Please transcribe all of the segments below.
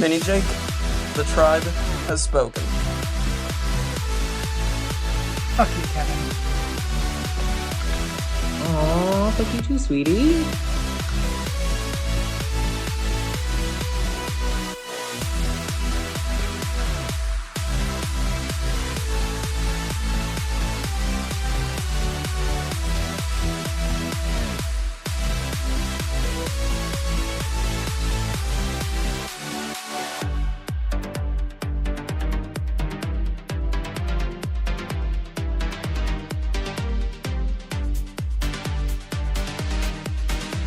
Penny Jake, the tribe has spoken. Fuck you, Kevin. Aw, fuck you too, sweetie.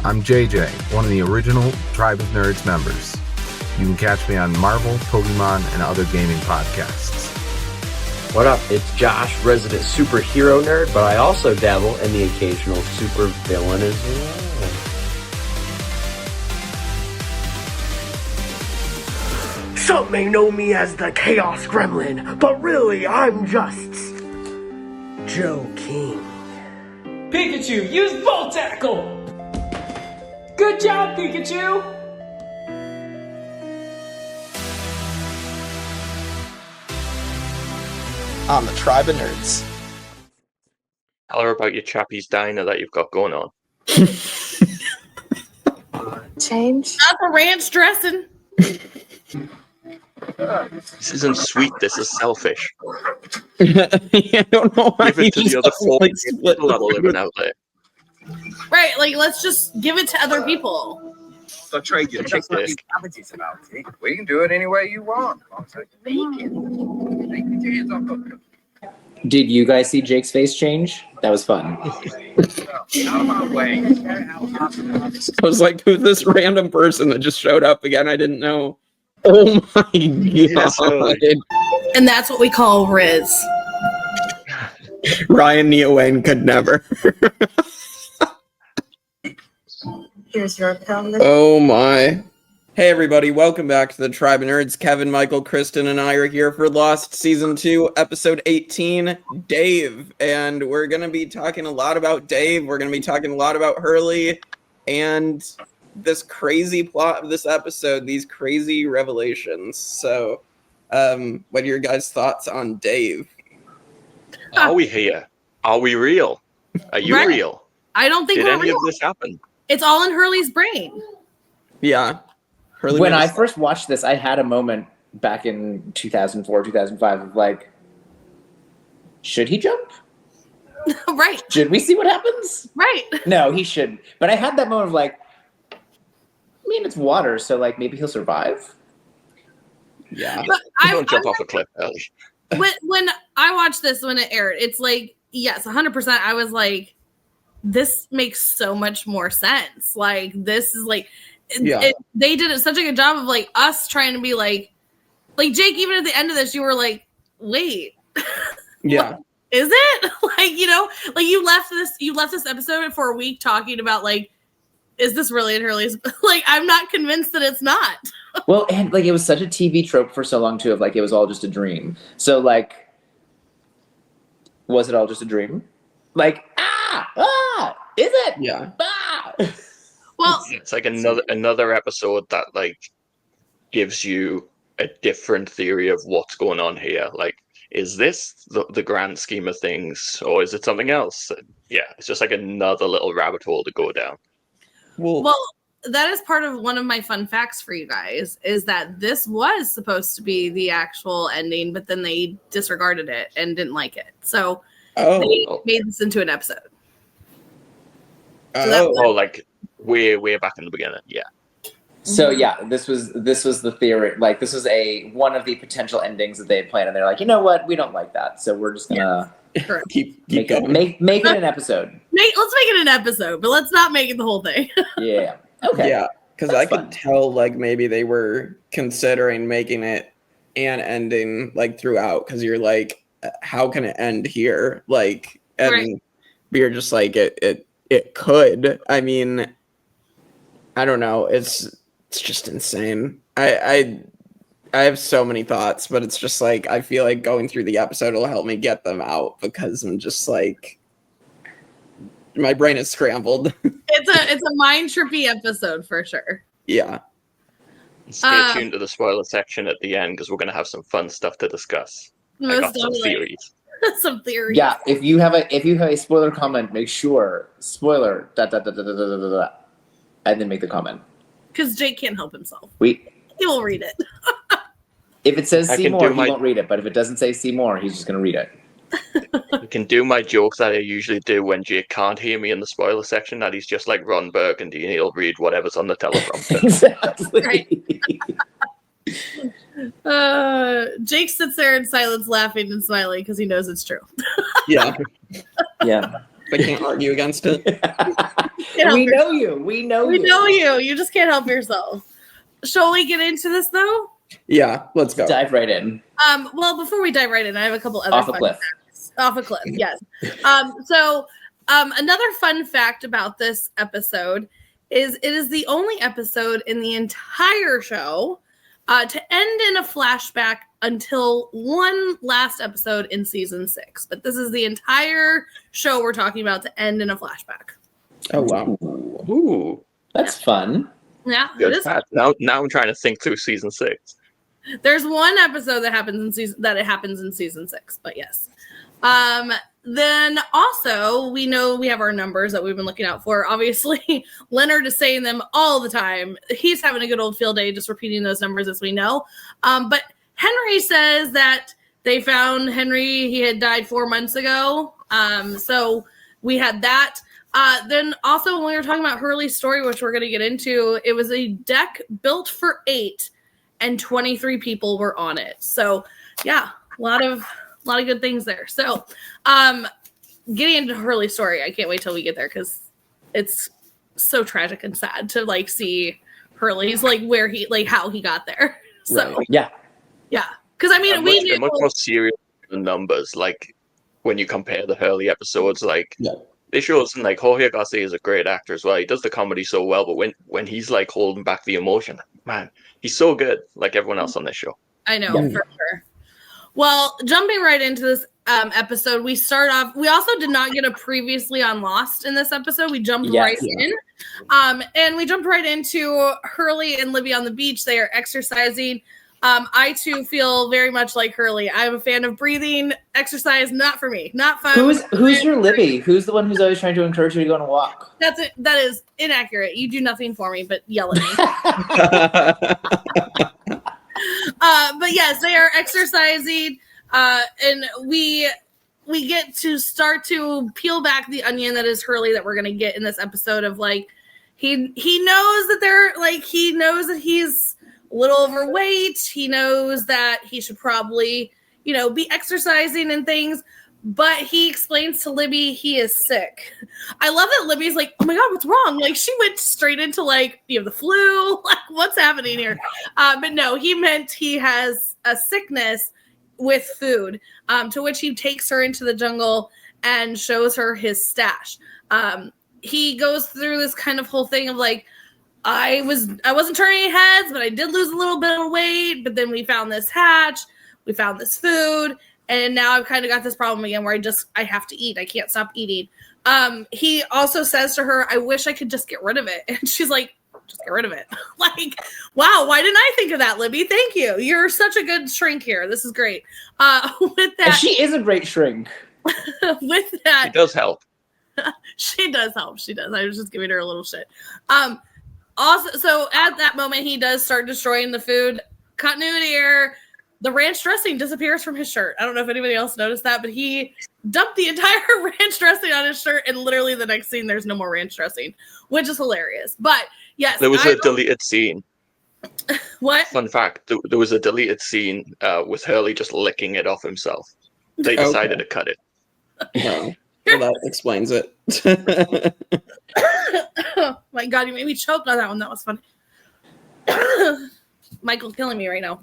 I'm JJ, one of the original Tribe of Nerds members. You can catch me on Marvel, Pokemon, and other gaming podcasts. What up? It's Josh, resident superhero nerd, but I also dabble in the occasional super villain as well. Some may know me as the Chaos Gremlin, but really I'm just Joe King. Pikachu, use Volt Tackle! Good job, Pikachu! On the Tribe of Nerds. Tell her about your Chappie's Diner that you've got going on. Change? Not the ranch dressing. This isn't sweet, this is selfish. I don't know why Give it to the other four people that are living out there. Right, like, let's just give it to other people. So trade you. That's what these cabbages about. See? We can do it any way you want. Bacon. Take your hands off of it. Did you guys see Jake's face change? That was fun. Out of my way. I was like, who's this random person that just showed up again? I didn't know. Oh my god. Yes, and that's what we call Riz. Ryan Neowane could never. Here's your account. Oh my. Hey everybody, welcome back to the Tribe of Nerds. Kevin, Michael, Kristen, and I are here for Lost Season 2, Episode 18, Dave. And we're going to be talking a lot about Dave. We're going to be talking a lot about Hurley and this crazy plot of this episode, these crazy revelations. So, what are your guys' thoughts on Dave? Are we here? Are we real? Are you real? I don't think Did we're any real. of this happen? It's all in Hurley's brain. Yeah. Hurley When I first watched this, I had a moment back in 2004, 2005 of like, should he jump? Right. Should we see what happens? Right. No, he shouldn't. But I had that moment of like, I mean, it's water, so like maybe he'll survive. Yeah. Don't jump off a cliff early. When I watched this when it aired, it's like, yes, 100%. I was like, this makes so much more sense. Like, this is like, they did such a good job of like us trying to be like Jake, even at the end of this, you were like, wait. Yeah. Is it? Like, you know, like you left this episode for a week talking about like, is this really in Hurley's? Like, I'm not convinced that it's not. Well, and like it was such a TV trope for so long too of like it was all just a dream. So like, was it all just a dream? Like, is it? Yeah. Well, it's like another episode that like gives you a different theory of what's going on here. Like, is this the grand scheme of things, or is it something else? Yeah, it's just like another little rabbit hole to go down. Well, that is part of one of my fun facts for you guys, is that this was supposed to be the actual ending, but then they disregarded it and didn't like it. So they made this into an episode. So like way back in the beginning, yeah. So yeah, this was the theory. Like this was one of the potential endings that they had planned, and they're like, you know what, we don't like that, so we're just gonna keep make going. Make it an episode. Let's make it an episode, but let's not make it the whole thing. Yeah. Okay. Yeah, because I could tell like maybe they were considering making it an ending like throughout, because you're like, how can it end here? Like, and you're just like it could. I mean, I don't know. It's just insane. I have so many thoughts, but it's just like I feel like going through the episode will help me get them out, because I'm just like, my brain is scrambled. It's a mind trippy episode for sure. Yeah. Stay tuned to the spoiler section at the end because we're going to have some fun stuff to discuss. I got some theories. Some theories. Yeah, if you have a spoiler comment, make sure spoiler ... and then make the comment. Because Jake can't help himself. He will read it. If it says see more, he won't read it. But if it doesn't say see more, he's just going to read it. I can do my joke that I usually do when Jake can't hear me in the spoiler section, that he's just like Ron Burgundy and he'll read whatever's on the teleprompter. Exactly. Jake sits there in silence, laughing and smiling because he knows it's true. Yeah. Yeah. I can't argue against it. We know you. We know you. You just can't help yourself. Shall we get into this though? Yeah, let's go. Dive right in. Well, before we dive right in, I have a couple other Off a cliff. facts. Off a cliff, yes. Another fun fact about this episode is it is the only episode in the entire show to end in a flashback until one last episode in season 6. But this is the entire show we're talking about to end in a flashback. Oh, wow. Ooh. That's fun. Yeah. Good fact. Now I'm trying to think through season 6. There's one episode that happens in season 6, but yes. Then also we know we have our numbers that we've been looking out for. Obviously, Leonard is saying them all the time. He's having a good old field day just repeating those numbers as we know. But Henry says that they found Henry. He had died 4 months ago. So we had that. Then also when we were talking about Hurley's story, which we're going to get into, it was a deck built for 8 and 23 people were on it. So yeah, a lot of good things there. So getting into Hurley's story, I can't wait till we get there because it's so tragic and sad to like see Hurley's like where he like how he got there. So right. Yeah. Because I mean we much more serious than numbers. Like when you compare the Hurley episodes, like they show us like Jorge Garcia is a great actor as well. He does the comedy so well, but when he's like holding back the emotion, man, he's so good. Like everyone else on this show. I know for sure. Well, jumping right into this episode, we start off. We also did not get a previously on Lost in this episode. We jumped right in, and we jumped right into Hurley and Libby on the beach. They are exercising. I too feel very much like Hurley. I'm a fan of breathing. Exercise, not for me. Not fun. Who's your Libby? Who's the one who's always trying to encourage you to go on a walk? That's it. That is inaccurate. You do nothing for me but yell at me. But yes, they are exercising, and we get to start to peel back the onion that is Hurley that we're gonna get in this episode of like he knows that they're like he knows that he's a little overweight. He knows that he should probably be exercising and things. But he explains to Libby he is sick. I love that Libby's like, oh my God, what's wrong? Like she went straight into like, you have the flu. Like what's happening here? But no, he meant he has a sickness with food, to which he takes her into the jungle and shows her his stash. He goes through this kind of whole thing of like, I wasn't turning any heads, but I did lose a little bit of weight. But then we found this hatch. We found this food. And now I've kind of got this problem again where I have to eat. I can't stop eating. He also says to her, I wish I could just get rid of it. And she's like, just get rid of it. Like, wow, why didn't I think of that, Libby? Thank you. You're such a good shrink here. This is great. With that, and she is a great shrink. With that, she does help. She does help. She does. I was just giving her a little shit. Also, so at that moment, he does start destroying the food. Continuity error. The ranch dressing disappears from his shirt. I don't know if anybody else noticed that, but he dumped the entire ranch dressing on his shirt, and literally the next scene, there's no more ranch dressing, which is hilarious. But yes, there was a deleted scene. What? Fun fact: there was a deleted scene with Hurley just licking it off himself. They decided to cut it. Oh, well, that explains it. Oh my God, you made me choke on that one. That was funny. Michael's killing me right now.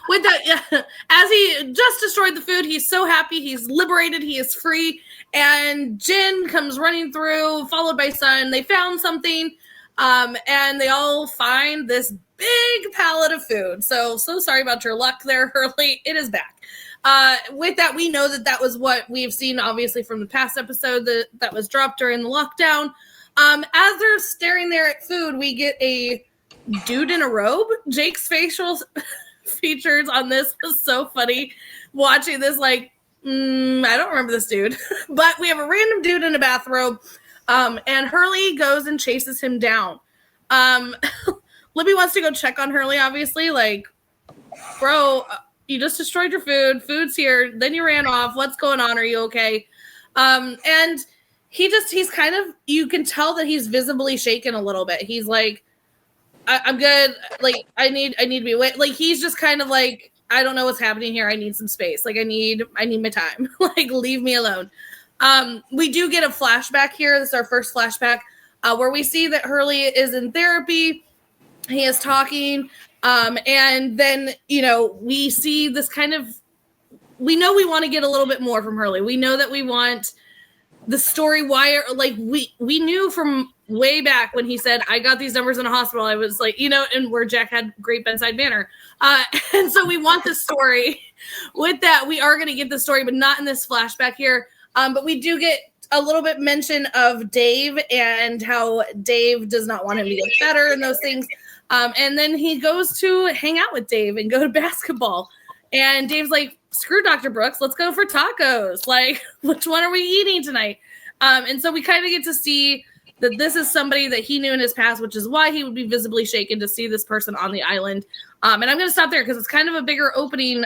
With that, as he just destroyed the food, he's so happy, he's liberated, he is free, and Jin comes running through, followed by Sun. They found something, and they all find this big pallet of food. So sorry about your luck there, Hurley. It is back. With that, we know that was what we've seen, obviously, from the past episode that was dropped during the lockdown. As they're staring there at food, we get a dude in a robe. Jake's facial features on this was so funny. Watching this, like, I don't remember this dude, but we have a random dude in a bathrobe, and Hurley goes and chases him down. Libby wants to go check on Hurley, obviously, like, bro, you just destroyed your food. Food's here. Then you ran off. What's going on? Are you okay? And he's kind of, you can tell that he's visibly shaken a little bit. He's like, I'm good. Like, I need to be away. Like, he's just kind of like, I don't know what's happening here. I need some space. Like, I need my time. Like, leave me alone. We do get a flashback here. This is our first flashback where we see that Hurley is in therapy. He is talking. And then, we see this kind of, we know we want to get a little bit more from Hurley. We know that we want the story wire. Like, we knew from way back when he said, I got these numbers in a hospital. I was like, and where Jack had great bedside manner. And so we want this story. With that, we are going to get the story, but not in this flashback here. But we do get a little bit mention of Dave and how Dave does not want him to get better and those things. And then he goes to hang out with Dave and go to basketball. And Dave's like, screw Dr. Brooks, let's go for tacos. Like, which one are we eating tonight? And so we kind of get to see that this is somebody that he knew in his past, which is why he would be visibly shaken to see this person on the island. And I'm going to stop there because it's kind of a bigger opening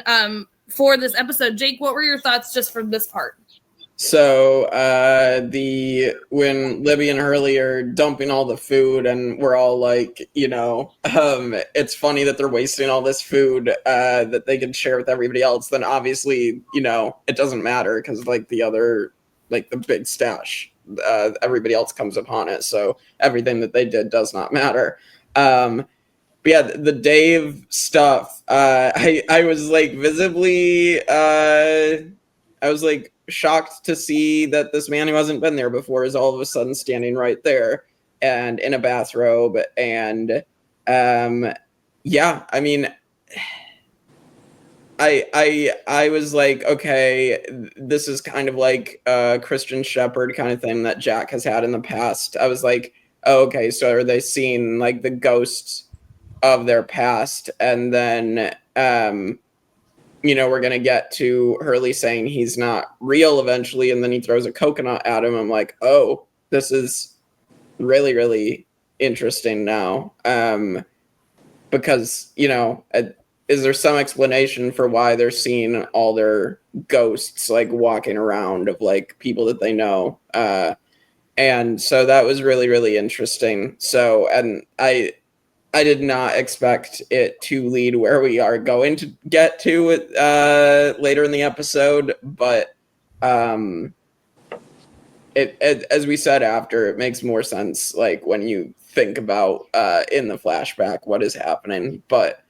for this episode. Jake, what were your thoughts just from this part? So when Libby and Hurley are dumping all the food and we're all like, it's funny that they're wasting all this food that they can share with everybody else, then obviously, it doesn't matter because like the big stash, everybody else comes upon it. So everything that they did does not matter. But yeah, the Dave stuff, I was like visibly, I was like, shocked to see that this man who hasn't been there before is all of a sudden standing right there and in a bathrobe. And yeah, I mean, I was like, okay, this is kind of like a Christian Shepherd kind of thing that Jack has had in the past. I was like, oh, okay, so are they seeing like the ghosts of their past? And then we're going to get to Hurley saying he's not real eventually, and then he throws a coconut at him. I'm like, oh, this is really, really interesting now. Because, is there some explanation for why they're seeing all their ghosts, like, walking around of, like, people that they know? And so that was really, really interesting. So, and I did not expect it to lead where we are going to get to later in the episode, but as we said after, it makes more sense like when you think about in the flashback what is happening. But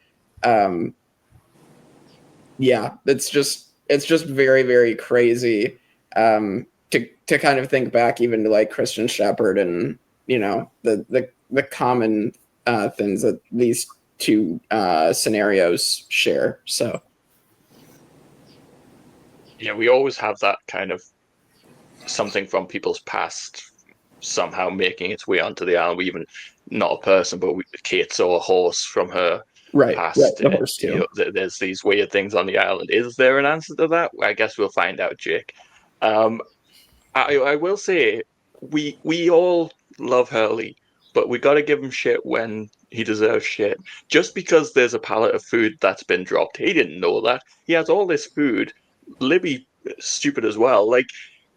yeah, it's just very, very crazy to kind of think back even to like Christian Shepherd and the common things that these two scenarios share. So yeah, we always have that kind of something from people's past somehow making its way onto the island. We even, not a person, but Kate saw a horse from her past. Right, the horse too. There's these weird things on the island. Is there an answer to that? I guess we'll find out, Jake. I will say we all love Hurley, but we got to give him shit when he deserves shit. Just because there's a pallet of food that's been dropped, he didn't know that. He has all this food. Libby, stupid as well. Like,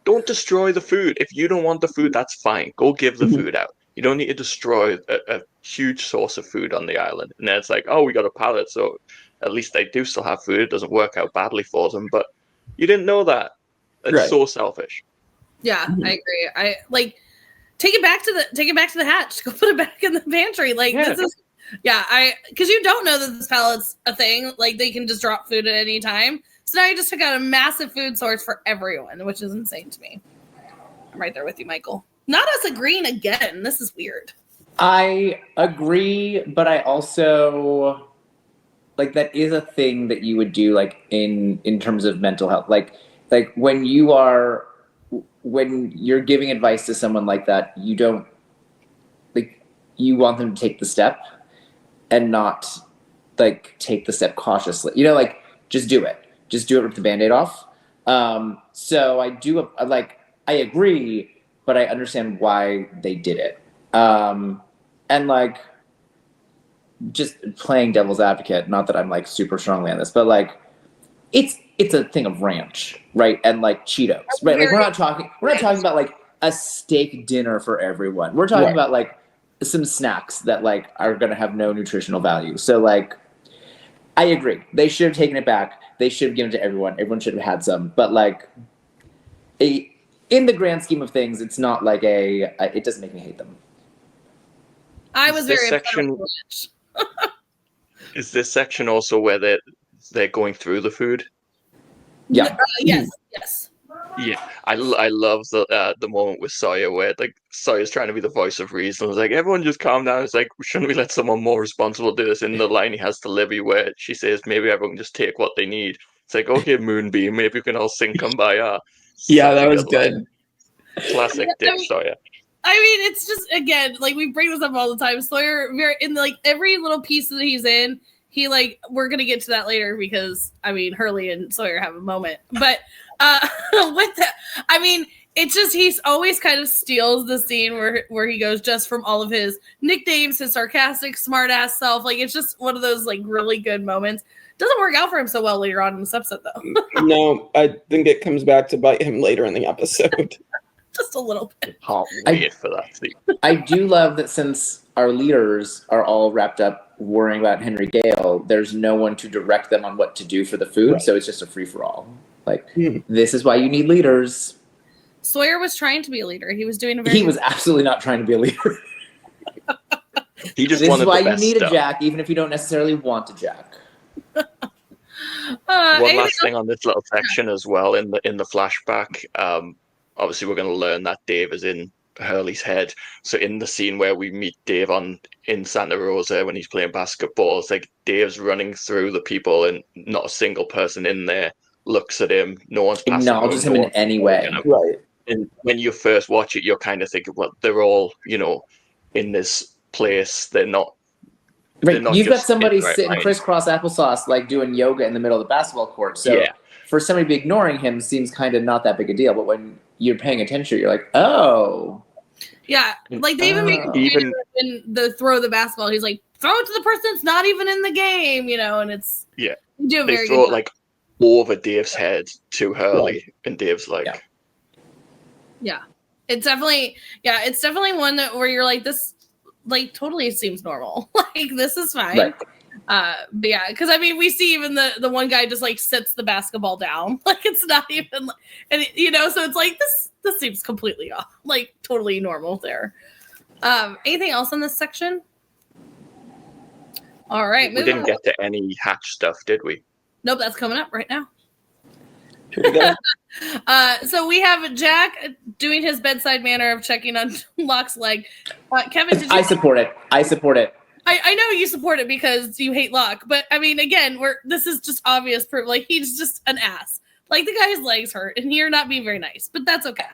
don't destroy the food. If you don't want the food, that's fine. Go give the food out. You don't need to destroy a huge source of food on the island. And then it's like, oh, we got a pallet, so at least they do still have food. It doesn't work out badly for them, but you didn't know that. It's so selfish. Yeah, I agree. I like. Take it back to the hatch. Go put it back in the pantry. Like this is, because you don't know that this pallet's a thing. Like they can just drop food at any time. So now you just took out a massive food source for everyone, which is insane to me. I'm right there with you, Michael. Not us agreeing again. This is weird. I agree, but I also like that is a thing that you would do like in terms of mental health. Like when you're giving advice to someone like that, you don't like, you want them to take the step. and not like take the step cautiously. You know, like just do it. Just do it, rip the Band-Aid off. So I agree, but I understand why they did it. And like just playing devil's advocate, not that I'm like super strongly on this, but like it's a thing of ranch, right? And like Cheetos, right? Like we're not talking about like a steak dinner for everyone. We're talking about like some snacks that like are going to have no nutritional value. So like I agree. They should have taken it back. They should have given it to everyone. Everyone should have had some. But like in the grand scheme of things, it's not like it doesn't make me hate them. I was very section. Is this section also where they're going through the food? Yeah. Yes. Yeah, I love the moment with Sawyer where like Sawyer's trying to be the voice of reason. It's like, everyone just calm down. It's like, shouldn't we let someone more responsible do this? In the line he has to Libby where she says maybe everyone can just take what they need. It's like, okay, Moonbeam, maybe we can all sink them by Yeah, that was good. Line. Classic Dick Sawyer. I mean, it's just, again, like we bring this up all the time. Sawyer, in like every little piece that he's in, he like, we're gonna get to that later because I mean Hurley and Sawyer have a moment, but with that, I mean, it's just he's always kind of steals the scene where he goes just from all of his nicknames, his sarcastic, smart ass self. Like it's just one of those like really good moments. Doesn't work out for him so well later on in this episode though. No, I think it comes back to bite him later in the episode. Just a little bit. Can't wait for that scene. I do love that since our leaders are all wrapped up worrying about Henry Gale, there's no one to direct them on what to do for the food, so it's just a free-for-all. Like, this is why you need leaders. Sawyer was trying to be a leader. He was doing He was absolutely not trying to be a leader. He just this wanted is why the you best need stuff. a Jack, even if you don't necessarily want a Jack. One last thing on this little section as well in the flashback. Obviously, we're going to learn that Dave is in Hurley's head. So in the scene where we meet Dave in Santa Rosa when he's playing basketball, it's like Dave's running through the people and not a single person in there looks at him. No one's passing Acknowledges him in any way. Right. And when you first watch it, you're kind of thinking, well, they're all, in this place. They're not. Right. They're not You've got just somebody in the right sitting line. crisscross applesauce, like doing yoga in the middle of the basketball court. So for somebody to be ignoring him seems kind of not that big a deal. But when you're paying attention, you're like, oh. Yeah, like they even make in the throw the basketball. He's like, throw it to the person that's not even in the game, and it's they do a very throw good it like over Dave's head to Hurley, and Dave's like, it's definitely one that where you're like, this like totally seems normal. Like this is fine. Right. But yeah, because I mean, we see even the one guy just like sets the basketball down, like it's not even, and so it's like this seems completely off, like totally normal there. Anything else in this section? All right, we didn't get to any hatch stuff, did we? Nope, that's coming up right now. Here we go. So we have Jack doing his bedside manner of checking on Locke's leg. Kevin, did you? I support it. I know you support it because you hate Locke, but I mean, again, this is just obvious proof. Like he's just an ass. Like the guy's legs hurt, and you're not being very nice, but that's okay.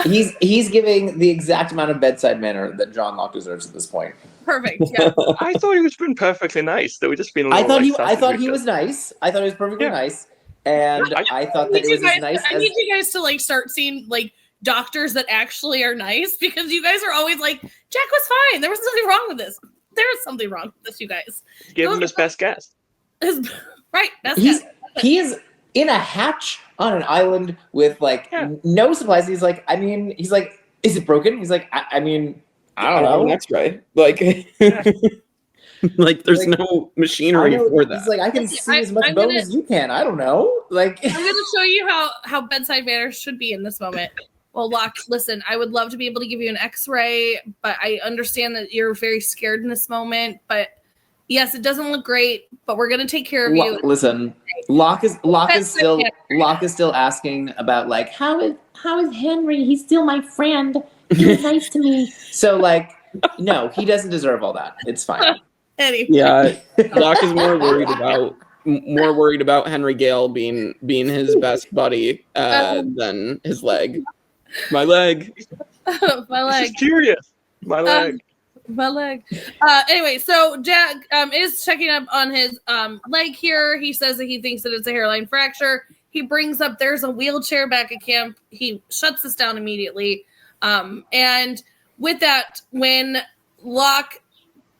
He's giving the exact amount of bedside manner that John Locke deserves at this point. Perfect. Yeah. I thought he was being perfectly nice. They were just being. I thought he was nice. I thought he was perfectly nice, and I thought that it was as nice. I need you guys to like start seeing like doctors that actually are nice, because you guys are always like, Jack was fine. There was nothing wrong with this. There is something wrong with this, you guys. Give him his best guess. Right, best guess. He is in a hatch on an island with like no supplies. He's like, is it broken? He's like, I mean, I don't know. That's right. Like, like there's no machinery for that. He's like, I can see as much bone as you can. I don't know. Like, I'm gonna show you how bedside manners should be in this moment. Well, Locke, listen, I would love to be able to give you an x-ray, but I understand that you're very scared in this moment. But yes, it doesn't look great, but we're gonna take care of you. Listen, Locke is still asking about like, how is Henry? He's still my friend. He's nice to me. So like, no, he doesn't deserve all that. It's fine. Anyway. Yeah, Locke is more worried about Henry Gale being his best buddy than his leg. My leg. My leg. Curious. My leg. My leg. Anyway, so Jack is checking up on his leg here. He says that he thinks that it's a hairline fracture. He brings up there's a wheelchair back at camp. He shuts this down immediately. And with that, when Locke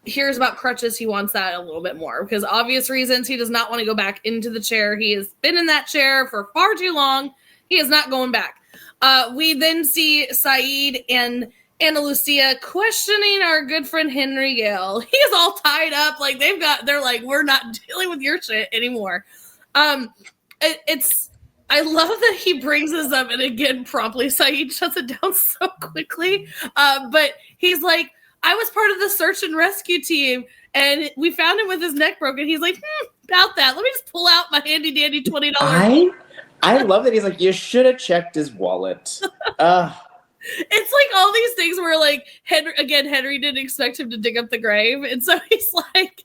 hears about crutches, he wants that a little bit more because obvious reasons he does not want to go back into the chair. He has been in that chair for far too long. He is not going back. We then see Saeed and Ana Lucia questioning our good friend Henry Gale. He's all tied up, like they're like, we're not dealing with your shit anymore. I love that he brings this up, and again, promptly Saeed shuts it down so quickly. But he's like, I was part of the search and rescue team, and we found him with his neck broken. He's like, about that. Let me just pull out my handy dandy $20. I love that he's like, you should have checked his wallet. It's like all these things where like Henry didn't expect him to dig up the grave, and so he's like,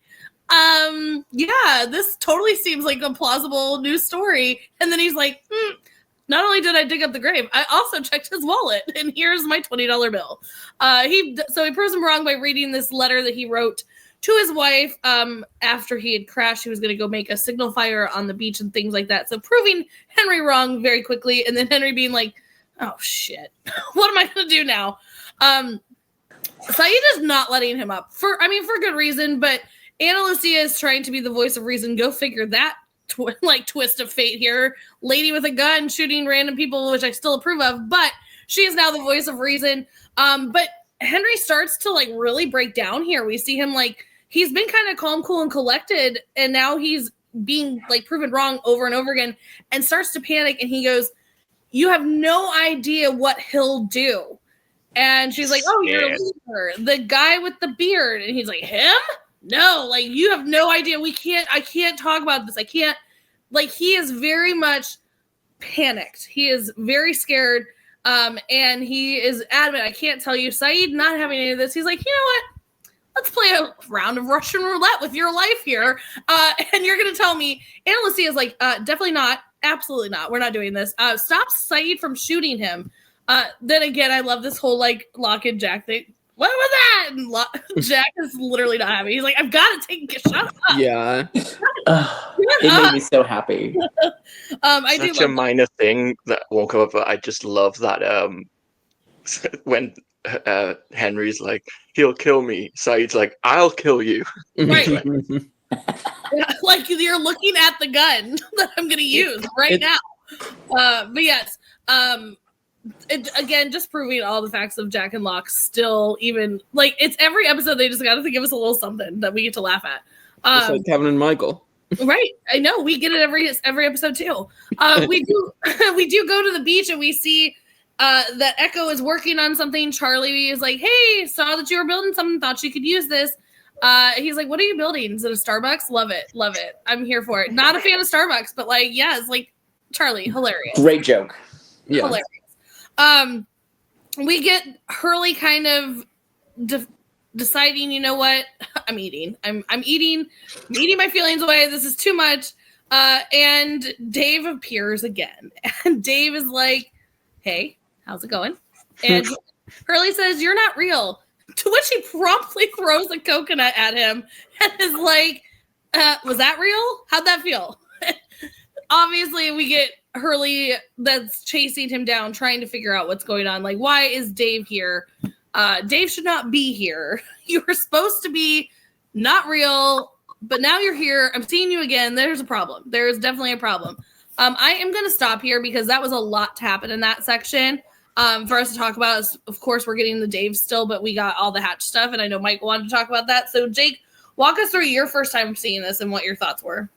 yeah, this totally seems like a plausible news story. And then he's like, not only did I dig up the grave, I also checked his wallet, and here's my $20 bill. He proves him wrong by reading this letter that he wrote to his wife after he had crashed. He was going to go make a signal fire on the beach and things like that. So proving Henry wrong very quickly, and then Henry being like, oh shit, what am I going to do now? Saeed is not letting him up for good reason, but Ana Lucia is trying to be the voice of reason. Go figure that twist of fate here. Lady with a gun shooting random people, which I still approve of, but she is now the voice of reason. But Henry starts to like really break down here. We see him like, he's been kind of calm, cool, and collected, and now he's being like proven wrong over and over again and starts to panic, and he goes, you have no idea what he'll do. And she's like, oh, you're a leader. The guy with the beard. And he's like, him? No, like, you have no idea. I can't talk about this. I can't, like, he is very much panicked. He is very scared. And he is adamant. I can't tell you. Saeed not having any of this. He's like, you know what? Let's play a round of Russian roulette with your life here. And you're going to tell me. Ana Lucia is like, definitely not. Absolutely not. We're not doing this. Stop Saeed from shooting him. Then again, I love this whole like Locke and Jack thing. What was that? And Jack is literally not happy. He's like, I've got to take a shut up. Yeah. It made me so happy. Such a minor thing that won't come up, but I just love that when Henry's like, he'll kill me. Saeed's like, I'll kill you. Right. Like you're looking at the gun that I'm going to use right now. But yes, again, just proving all the facts of Jack and Locke still even like it's every episode. They just got to give us a little something that we get to laugh at. Just like Kevin and Michael. Right. I know we get it every episode too. We do go to the beach and we see that Echo is working on something. Charlie is like, hey, saw that you were building something, thought you could use this. He's like, what are you building? Is it a Starbucks? Love it. I'm here for it. Not a fan of Starbucks, but like, yeah, it's like Charlie, hilarious. Great joke. Yeah. Hilarious. We get Hurley kind of deciding, you know what? I'm eating my feelings away. This is too much. And Dave appears again. And Dave is like, hey, how's it going? And Hurley says, you're not real. To which he promptly throws a coconut at him and is like, was that real? How'd that feel? Obviously, we get Hurley that's chasing him down, trying to figure out what's going on. Like, why is Dave here? Dave should not be here. You were supposed to be not real, but now you're here. I'm seeing you again. There's a problem. There is definitely a problem. I am going to stop here because that was a lot to happen in that section. For us to talk about, of course, we're getting the Dave still, but we got all the Hatch stuff, and I know Mike wanted to talk about that. So, Jake, walk us through your first time seeing this and what your thoughts were.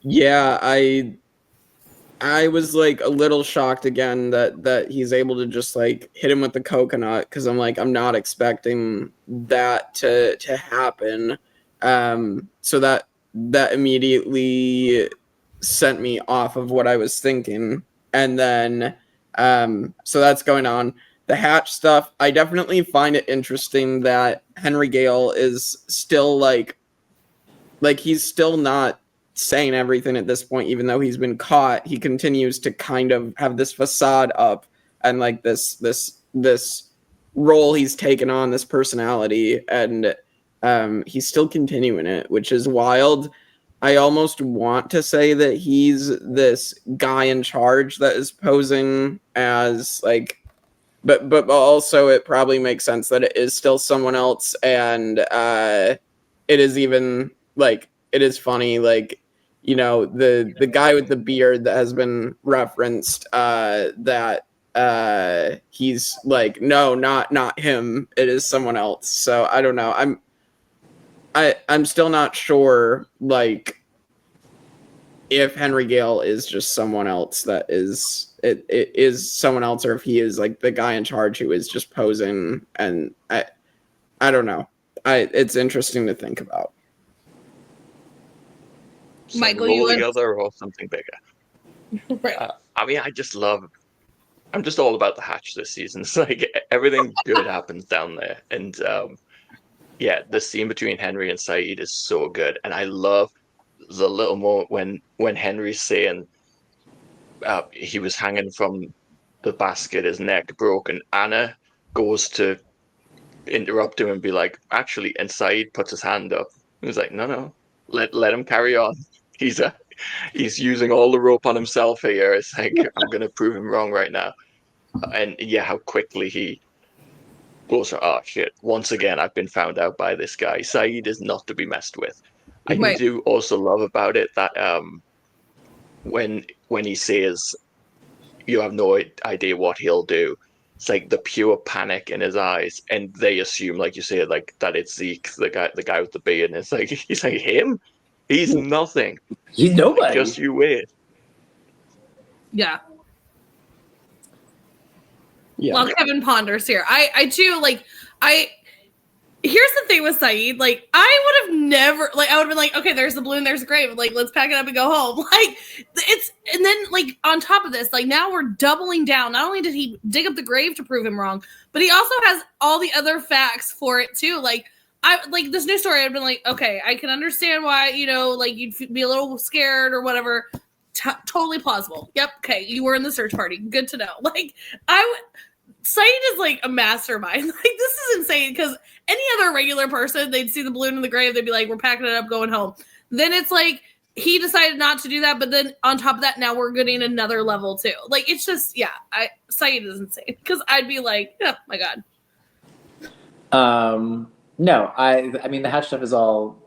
Yeah, I was like a little shocked again that he's able to just like hit him with the coconut because I'm not expecting that to happen. So that immediately sent me off of what I was thinking, and then. So that's going on. The Hatch stuff, I definitely find it interesting that Henry Gale is still like he's still not saying everything at this point, even though he's been caught. He continues to kind of have this facade up and like this role he's taken on, this personality, and he's still continuing it, which is wild. I almost want to say that he's this guy in charge that is posing as like, but also it probably makes sense that it is still someone else, and it is even like, it is funny, like, you know, the guy with the beard that has been referenced, that he's like, no, not him, it is someone else. So I don't know. I'm still not sure, like, if Henry Gale is just someone else that is it is someone else, or if he is like the guy in charge who is just posing. And I don't know. It's interesting to think about. Michael, roll you together or something bigger. Right. I mean, I'm just all about the hatch this season. It's like everything good happens down there, and yeah, the scene between Henry and Saeed is so good, and I love the little moment when Henry's saying he was hanging from the basket, his neck broke, and Anna goes to interrupt him and be like, actually, and Saeed puts his hand up. He's like, no, let him carry on. He's using all the rope on himself here. It's like, I'm gonna prove him wrong right now. And yeah, how quickly he goes, oh shit, once again I've been found out by this guy. Saeed is not to be messed with. I do also love about it that when he says you have no idea what he'll do, it's like the pure panic in his eyes, and they assume, like you said, like that it's Zeke, the guy with the beard, and it's like, he's like, him? He's nothing. He's nobody. Like, just you wait. Yeah. Yeah. Well, Kevin ponders here. I too, like, here's the thing with Saeed. Like, I would have never, like, I would have been like, okay, there's the balloon, there's the grave. Like, let's pack it up and go home. Like, and then, like, on top of this, like, now we're doubling down. Not only did he dig up the grave to prove him wrong, but he also has all the other facts for it, too. Like, this new story, I've been like, okay, I can understand why, you know, like, you'd be a little scared or whatever. Totally plausible. Yep. Okay. You were in the search party. Good to know. Like, Saeed is like a mastermind. Like, this is insane, because any other regular person, they'd see the balloon in the grave, they'd be like, we're packing it up, going home. Then it's like, he decided not to do that, but then on top of that, now we're getting another level too. Like, it's just, yeah, Saeed is insane, because I'd be like, oh my God. No, I mean, the hatch stuff is all,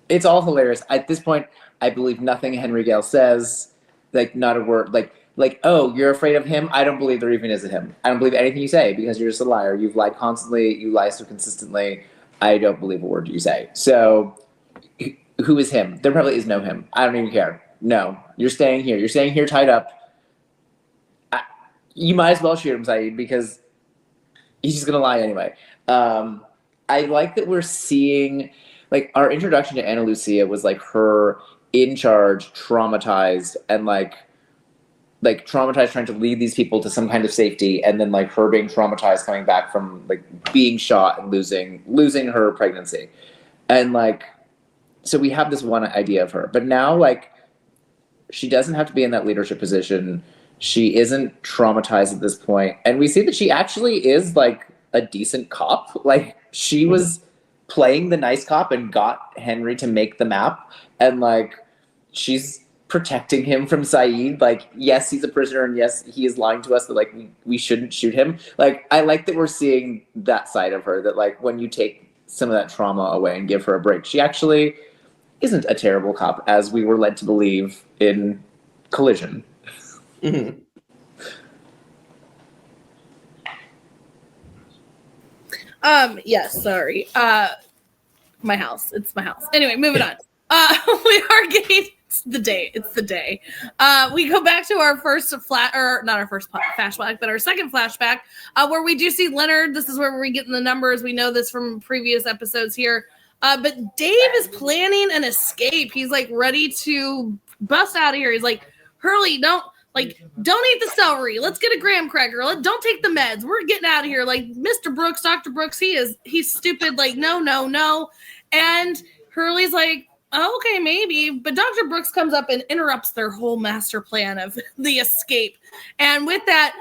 it's all hilarious. At this point, I believe nothing Henry Gale says, like, not a word, like, oh, you're afraid of him? I don't believe there even is a him. I don't believe anything you say, because you're just a liar. You've lied constantly. You lie so consistently. I don't believe a word you say. So who is him? There probably is no him. I don't even care. No, you're staying here. You're staying here tied up. You might as well shoot him, Saeed, because he's just going to lie anyway. I like that we're seeing, like, our introduction to Ana Lucia was like her in charge, traumatized, and like traumatized, trying to lead these people to some kind of safety, and then like her being traumatized, coming back from like being shot and losing her pregnancy. And like, so we have this one idea of her, but now, like, she doesn't have to be in that leadership position. She isn't traumatized at this point. And we see that she actually is like a decent cop. Like, she was playing the nice cop and got Henry to make the map. And like, she's protecting him from Saeed. Like, yes, he's a prisoner, and yes, he is lying to us that like we shouldn't shoot him. Like, I like that we're seeing that side of her, that like when you take some of that trauma away and give her a break, she actually isn't a terrible cop, as we were led to believe in Collision. Mm-hmm. Yes, sorry. My house. It's my house. Anyway, moving on. We are getting it's the day. We go back to our first not our first flashback, but our second flashback, where we do see Leonard. This is where we're getting the numbers. We know this from previous episodes here. But Dave is planning an escape. He's like ready to bust out of here. He's like, Hurley, don't eat the celery. Let's get a graham cracker. Don't take the meds. We're getting out of here. Like, Mr. Brooks, Dr. Brooks, he's stupid. Like, no. And Hurley's like, oh, okay, maybe. But Dr. Brooks comes up and interrupts their whole master plan of the escape. And with that,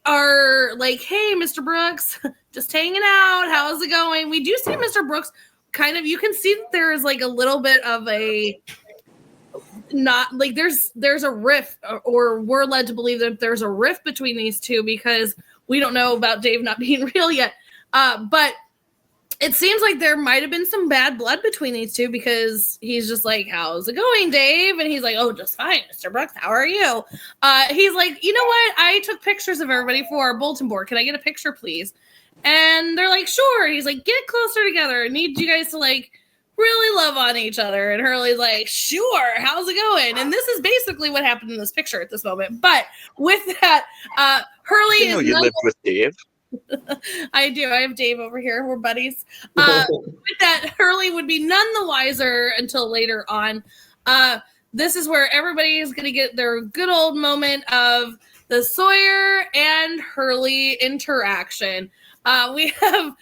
are like, hey, Mr. Brooks, just hanging out. How's it going? We do see Mr. Brooks kind of, you can see that there is like a little bit of a, not like there's a rift, or we're led to believe that there's a rift between these two because we don't know about Dave not being real yet. But it seems like there might have been some bad blood between these two because he's just like, how's it going, Dave? And he's like, oh, just fine, Mr. Brooks. How are you? He's like, you know what? I took pictures of everybody for our bulletin board. Can I get a picture, please? And they're like, sure. He's like, get closer together. I need you guys to like really love on each other. And Hurley's like, sure. How's it going? And this is basically what happened in this picture at this moment. But with that, Hurley is. You lived with Dave. I do. I have Dave over here. We're buddies. With that, Hurley would be none the wiser until later on. This is where everybody is going to get their good old moment of the Sawyer and Hurley interaction. We have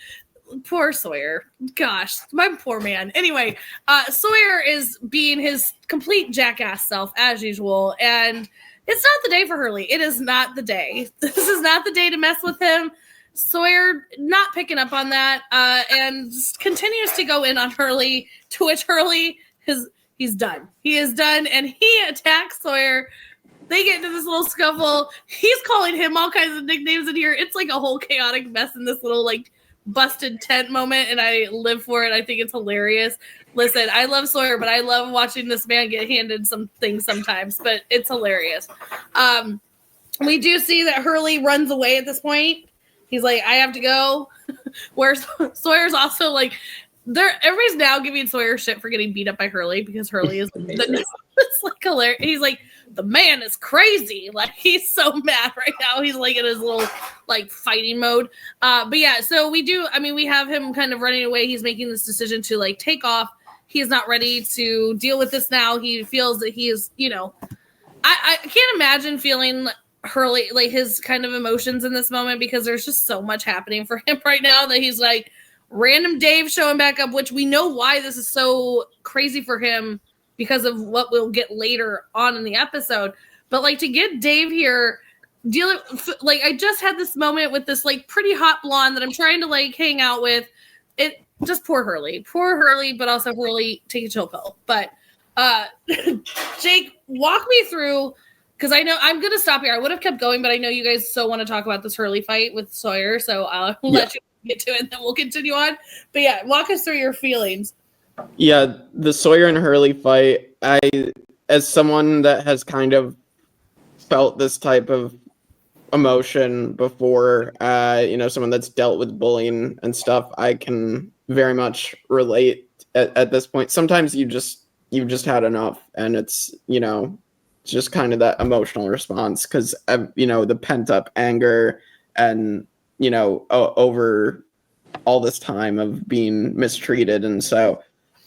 poor Sawyer. Gosh, my poor man. Anyway, Sawyer is being his complete jackass self as usual, and it's not the day for Hurley. It is not the day. This is not the day to mess with him. Sawyer not picking up on that, and just continues to go in on Hurley, to which Hurley he's done. He is done, and he attacks Sawyer. They get into this little scuffle. He's calling him all kinds of nicknames in here. It's like a whole chaotic mess in this little like busted tent moment, and I live for it. I think it's hilarious. Listen, I love Sawyer, but I love watching this man get handed some things sometimes, but it's hilarious. We do see that Hurley runs away at this point. He's like, I have to go. Where Sawyer's also like, everybody's now giving Sawyer shit for getting beat up by Hurley because Hurley is it's like hilarious. He's like, the man is crazy. Like, he's so mad right now. He's like in his little like fighting mode. But yeah, so we have him kind of running away. He's making this decision to like take off. He is not ready to deal with this now. He feels that he is, I can't imagine feeling Hurley, like his kind of emotions in this moment, because there's just so much happening for him right now that he's like random Dave showing back up, which we know why this is so crazy for him because of what we'll get later on in the episode. But like to get Dave here dealing, like I just had this moment with this like pretty hot blonde that I'm trying to like hang out with. It just poor Hurley, but also Hurley take a chill pill. But Jake, walk me through. Because I know I'm going to stop here. I would have kept going, but I know you guys so want to talk about this Hurley fight with Sawyer. So I'll let you get to it, and then we'll continue on. But yeah, walk us through your feelings. Yeah, the Sawyer and Hurley fight, as someone that has kind of felt this type of emotion before, someone that's dealt with bullying and stuff, I can very much relate at this point. Sometimes you've just had enough, and it's, just kind of that emotional response because the pent up anger and over all this time of being mistreated. And so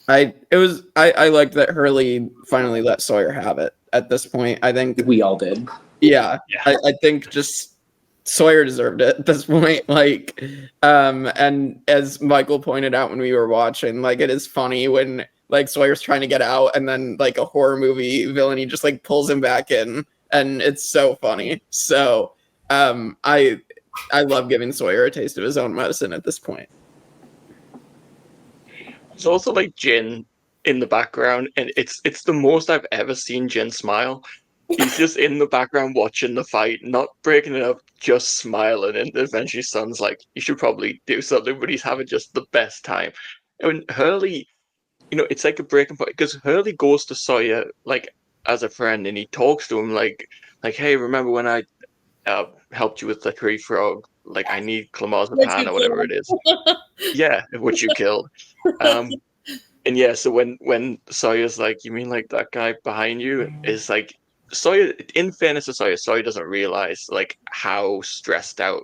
I liked that Hurley finally let Sawyer have it at this point. I think we all did. Yeah. I think just Sawyer deserved it at this point. Like, and as Michael pointed out when we were watching, like, it is funny when like Sawyer's trying to get out and then like a horror movie villain, he just like pulls him back in, and it's so funny. So I love giving Sawyer a taste of his own medicine at this point. It's also like Jin in the background, and it's the most I've ever seen Jin smile. He's just in the background watching the fight, not breaking it up, just smiling, and eventually Son's like, you should probably do something, but he's having just the best time. And Hurley, it's like a breaking point because Hurley goes to Sawyer like as a friend, and he talks to him like, hey, remember when I helped you with the tree frog? Like, I need clomazepam or whatever it is. Yeah, which you killed. And yeah, so when Sawyer's like, you mean like that guy behind you? Is like Sawyer. In fairness to Sawyer doesn't realize like how stressed out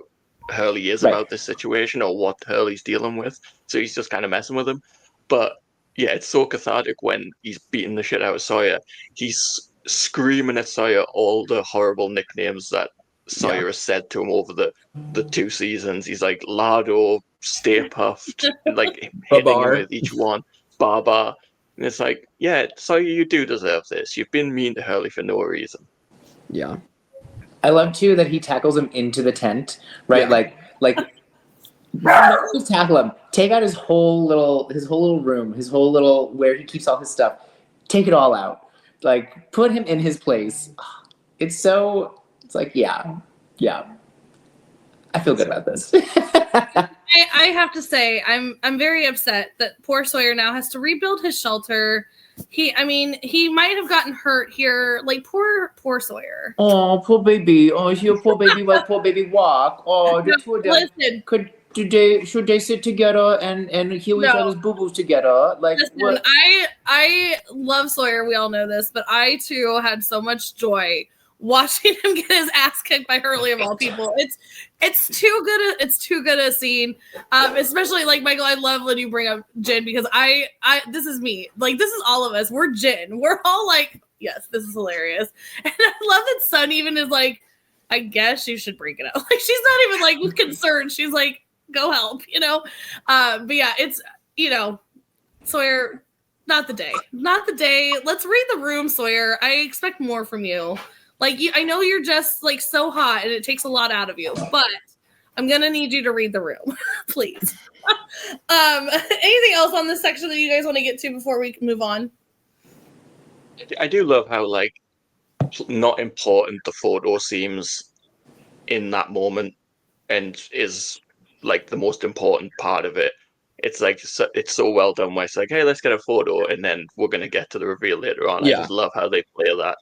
Hurley is about this situation or what Hurley's dealing with. So he's just kind of messing with him, but. Yeah, it's so cathartic when he's beating the shit out of Sawyer. He's screaming at Sawyer all the horrible nicknames that Sawyer has said to him over the 2 seasons. He's like, Lardo, Stay Puffed, like hitting him with each one, Baba. And it's like, yeah, Sawyer, you do deserve this. You've been mean to Hurley for no reason. Yeah. I love too that he tackles him into the tent, right? Like not just tackle him. Take out his whole little room, his whole little where he keeps all his stuff. Take it all out. Like put him in his place. It's like yeah. I feel good about this. I have to say, I'm very upset that poor Sawyer now has to rebuild his shelter. He might have gotten hurt here. Like poor Sawyer. Oh, poor baby. Oh, your poor baby. Well, poor baby walk. Oh, the two of them. Listen. Should they sit together and heal each other's boo-boos together? Like, listen, what? I love Sawyer. We all know this, but I too had so much joy watching him get his ass kicked by Hurley of all people. It's too good. It's too good a scene. Especially like Michael. I love when you bring up Jin because I this is me. Like this is all of us. We're Jin. We're all like, yes, this is hilarious. And I love that Sun even is like, I guess you should break it up. Like she's not even like concerned. She's like, go help, but yeah, it's Sawyer, not the day. Let's read the room, Sawyer. I expect more from you. Like I know you're just like so hot and it takes a lot out of you, but I'm gonna need you to read the room. Please. Anything else on this section that you guys want to get to before we move on? I do love how like not important the photo seems in that moment and is like the most important part of it. It's like it's so well done where it's like, hey, let's get a photo and then we're going to get to the reveal later on. I just love how they play that.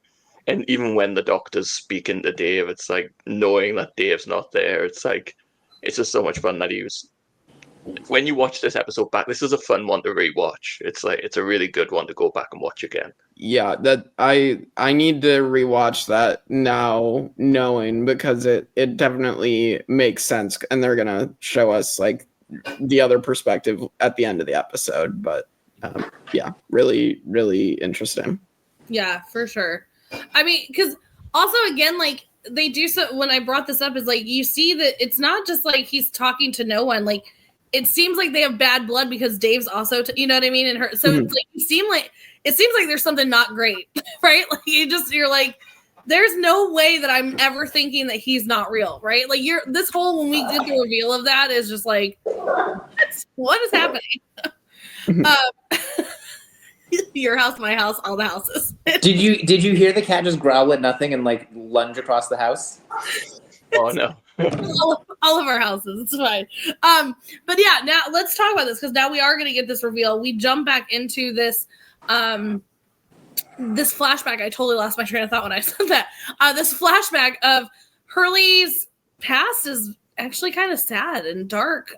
And even when the doctor's speaking to Dave, it's like knowing that Dave's not there. It's like, it's just so much fun that he was. When you watch this episode back, this is a fun one to rewatch. It's like, it's a really good one to go back and watch again. Yeah, that I need to rewatch that now, knowing because it definitely makes sense, and they're gonna show us like the other perspective at the end of the episode. But yeah, really, really interesting. Yeah, for sure. I mean, because also again, like they do so. When I brought this up, is like you see that it's not just like he's talking to no one. Like it seems like they have bad blood because Dave's also, you know what I mean? And her, so it's like it seems like there's something not great, right? Like you're like, there's no way that I'm ever thinking that he's not real, right? Like this whole, when we did the reveal of that is just like, what is happening? Your house, my house, all the houses. Did you hear the cat just growl at nothing and like lunge across the house? Oh no. all of our houses, it's fine. But yeah, now let's talk about this because now we are going to get this reveal. We jump back into this this flashback. I totally lost my train of thought when I said that. This flashback of Hurley's past is actually kind of sad and dark.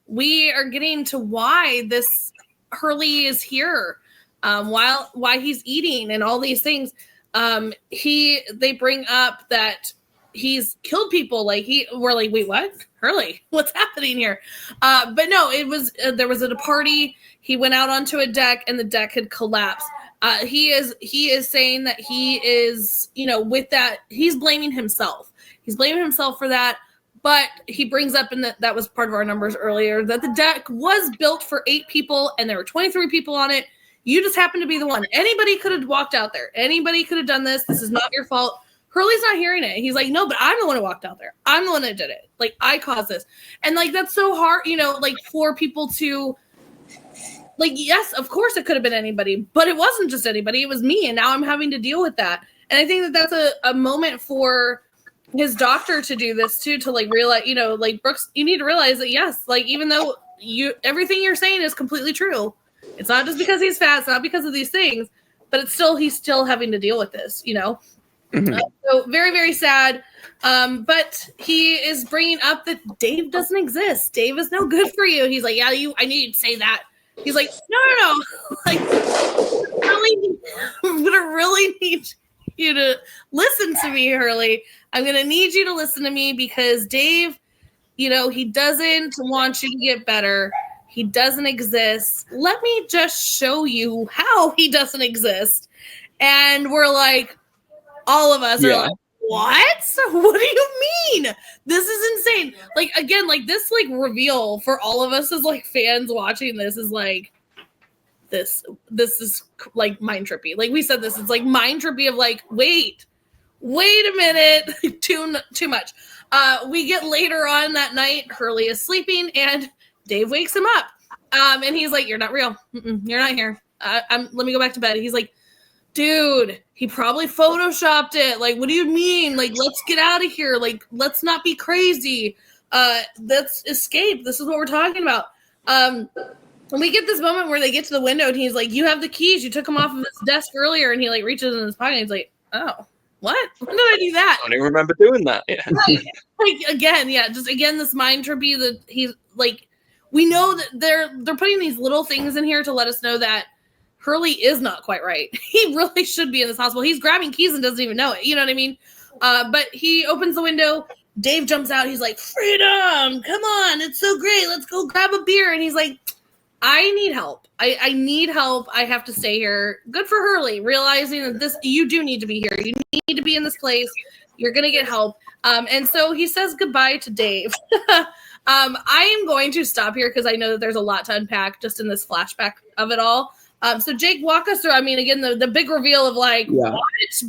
We are getting to why this Hurley is here, why he's eating and all these things. They bring up that he's killed people. Like we're like, wait, what? Hurley, what's happening here? But no, it was there was at a party. He went out onto a deck and the deck had collapsed. He is saying that he is, with that, he's blaming himself. He's blaming himself for that. But he brings up, and that was part of our numbers earlier, that the deck was built for 8 people and there were 23 people on it. You just happened to be the one. Anybody could have walked out there. Anybody could have done this. This is not your fault. Hurley's not hearing it. He's like, no, but I'm the one who walked out there. I'm the one that did it. Like, I caused this. And, like, that's so hard, like, for people to, like, yes, of course it could have been anybody, but it wasn't just anybody. It was me, and now I'm having to deal with that. And I think that that's a moment for his doctor to do this, too, to, like, realize, like, Brooks, you need to realize that, yes, like, even though everything you're saying is completely true, it's not just because he's fat, it's not because of these things, but he's still having to deal with this, So very, very sad. But he is bringing up that Dave doesn't exist. Dave is no good for you. He's like, yeah, I need you to say that. He's like, no. Like, I'm gonna really need you to listen to me, Hurley. I'm gonna need you to listen to me because Dave, he doesn't want you to get better. He doesn't exist. Let me just show you how he doesn't exist. And we're like, all of us are like, what? What do you mean? This is insane. Like, again, like this like reveal for all of us as like fans watching this is like, this is like mind trippy. Like we said this, it's like mind trippy of like, wait, wait a minute, too much. We get later on that night, Hurley is sleeping, and Dave wakes him up. And he's like, "You're not real. You're not here. Let me go back to bed." He's like, "Dude, he probably photoshopped it. Like, what do you mean? Like, let's get out of here. Like, let's not be crazy. Let's escape. This is what we're talking about." And we get this moment where they get to the window, and he's like, "You have the keys. You took them off of his desk earlier." And he like reaches in his pocket. And he's like, "Oh, what? When did I do that?" I don't even remember doing that. Yeah. Like again, this mind trippy that he's like. We know that they're putting these little things in here to let us know that Hurley is not quite right. He really should be in this hospital. He's grabbing keys and doesn't even know it. You know what I mean? But he opens the window. Dave jumps out. He's like, "Freedom! Come on. It's so great. Let's go grab a beer." And he's like, "I need help. I need help. I have to stay here." Good for Hurley, realizing that you do need to be here. You need to be in this place. You're going to get help. And so he says goodbye to Dave. I am going to stop here because I know that there's a lot to unpack just in this flashback of it all. So Jake, walk us through. I mean, again, the big reveal of like what,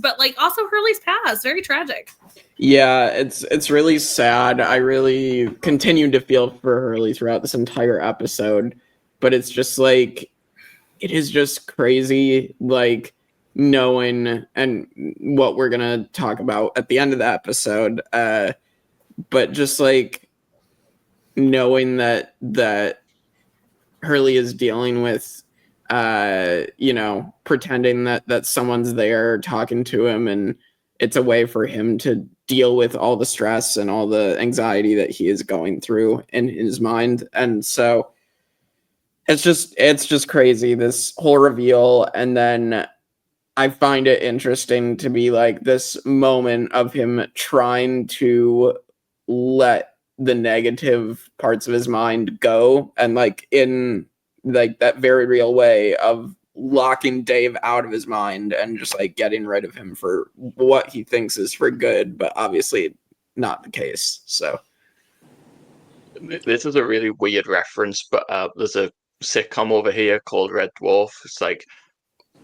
but like also Hurley's past, very tragic. Yeah, it's really sad. I really continued to feel for Hurley throughout this entire episode, but it's just like it is just crazy, like knowing and what we're gonna talk about at the end of the episode. But just like knowing that Hurley is dealing with pretending that someone's there talking to him, and it's a way for him to deal with all the stress and all the anxiety that he is going through in his mind. And so it's just crazy, this whole reveal. And then I find it interesting to be like this moment of him trying to let the negative parts of his mind go, and like in like that very real way of locking Dave out of his mind and just like getting rid of him for what he thinks is for good, but obviously not the case. So this is a really weird reference, but there's a sitcom over here called Red Dwarf. It's like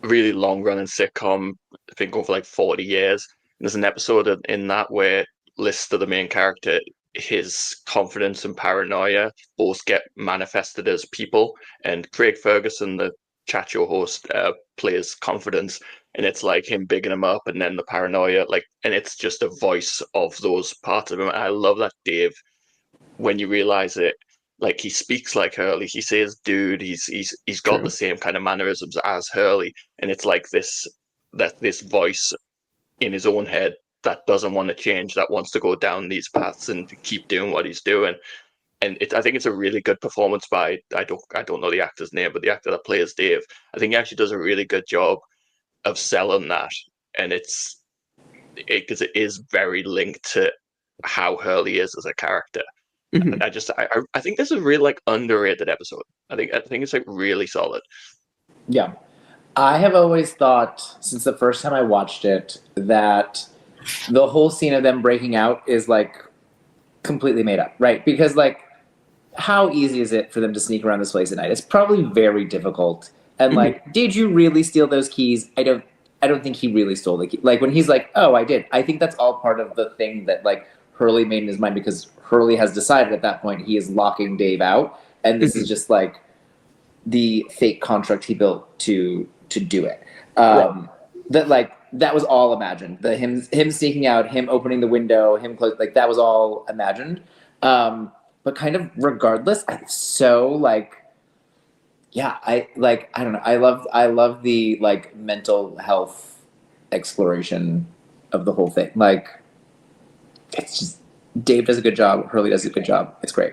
a really long running sitcom. It's been going for like 40 years. And there's an episode in that where Lister, the main character, his confidence and paranoia both get manifested as people, and Craig Ferguson, the chat show host, plays confidence, and it's like him bigging him up, and then the paranoia, like, and it's just a voice of those parts of him. And I love that Dave, when you realize it, like he speaks like Hurley. He says "dude." He's got the same kind of mannerisms as Hurley, and it's like this voice in his own head that doesn't want to change, that wants to go down these paths and keep doing what he's doing. And I think it's a really good performance by, I don't know the actor's name, but the actor that plays Dave, I think he actually does a really good job of selling that. And because it is very linked to how Hurley is as a character. Mm-hmm. And I think this is a really like underrated episode. I think it's like really solid. Yeah. I have always thought since the first time I watched it that the whole scene of them breaking out is like completely made up, right? Because like, how easy is it for them to sneak around this place at night? It's probably very difficult. And like, did you really steal those keys? I don't think he really stole the key. Like when he's like, "Oh, I did." I think that's all part of the thing that like Hurley made in his mind, because Hurley has decided at that point he is locking Dave out, and this is just like the fake contract he built to do it. That like. That was all imagined. Him sneaking out, him opening the window, him close, like that was all imagined. But kind of regardless, I'm so like, yeah, I don't know. I love the like mental health exploration of the whole thing. Like, it's just Dave does a good job. Hurley does a good job. It's great.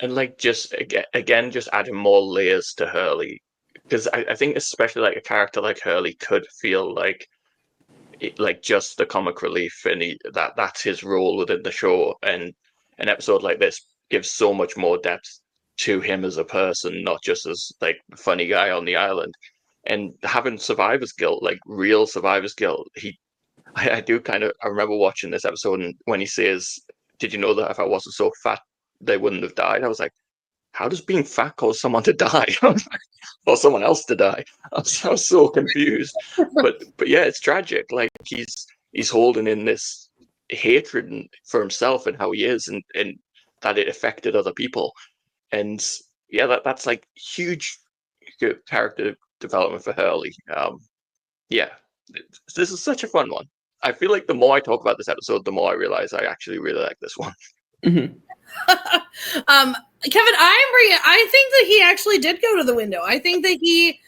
And like just again, just adding more layers to Hurley. Because I think especially like a character like Hurley could feel like just the comic relief, and that's his role within the show. And an episode like this gives so much more depth to him as a person, not just as like the funny guy on the island. And having survivor's guilt, like real survivor's guilt, I remember watching this episode, and when he says, "Did you know that if I wasn't so fat, they wouldn't have died?" I was like, how does being fat cause someone to die? Or someone else to die? I was so confused. But yeah, it's tragic. Like he's holding in this hatred for himself and how he is, and that it affected other people. And yeah, that's like huge character development for Hurley. Yeah, this is such a fun one. I feel like the more I talk about this episode, the more I realize I actually really like this one. Kevin, I think that he actually did go to the window. I think that he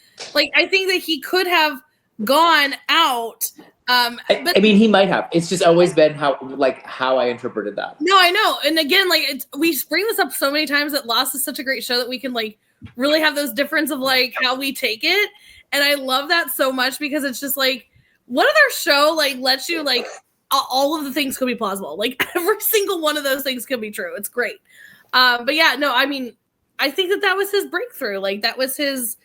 could have gone out. But I mean, he might have. It's just always been how I interpreted that. No, I know. And again, like we bring this up so many times that Lost is such a great show that we can like really have those difference of like how we take it. And I love that so much because it's just like, what other show like lets you like all of the things could be plausible. Like every single one of those things could be true. It's great. But yeah, no, I mean, I think that was his breakthrough. Like that was his,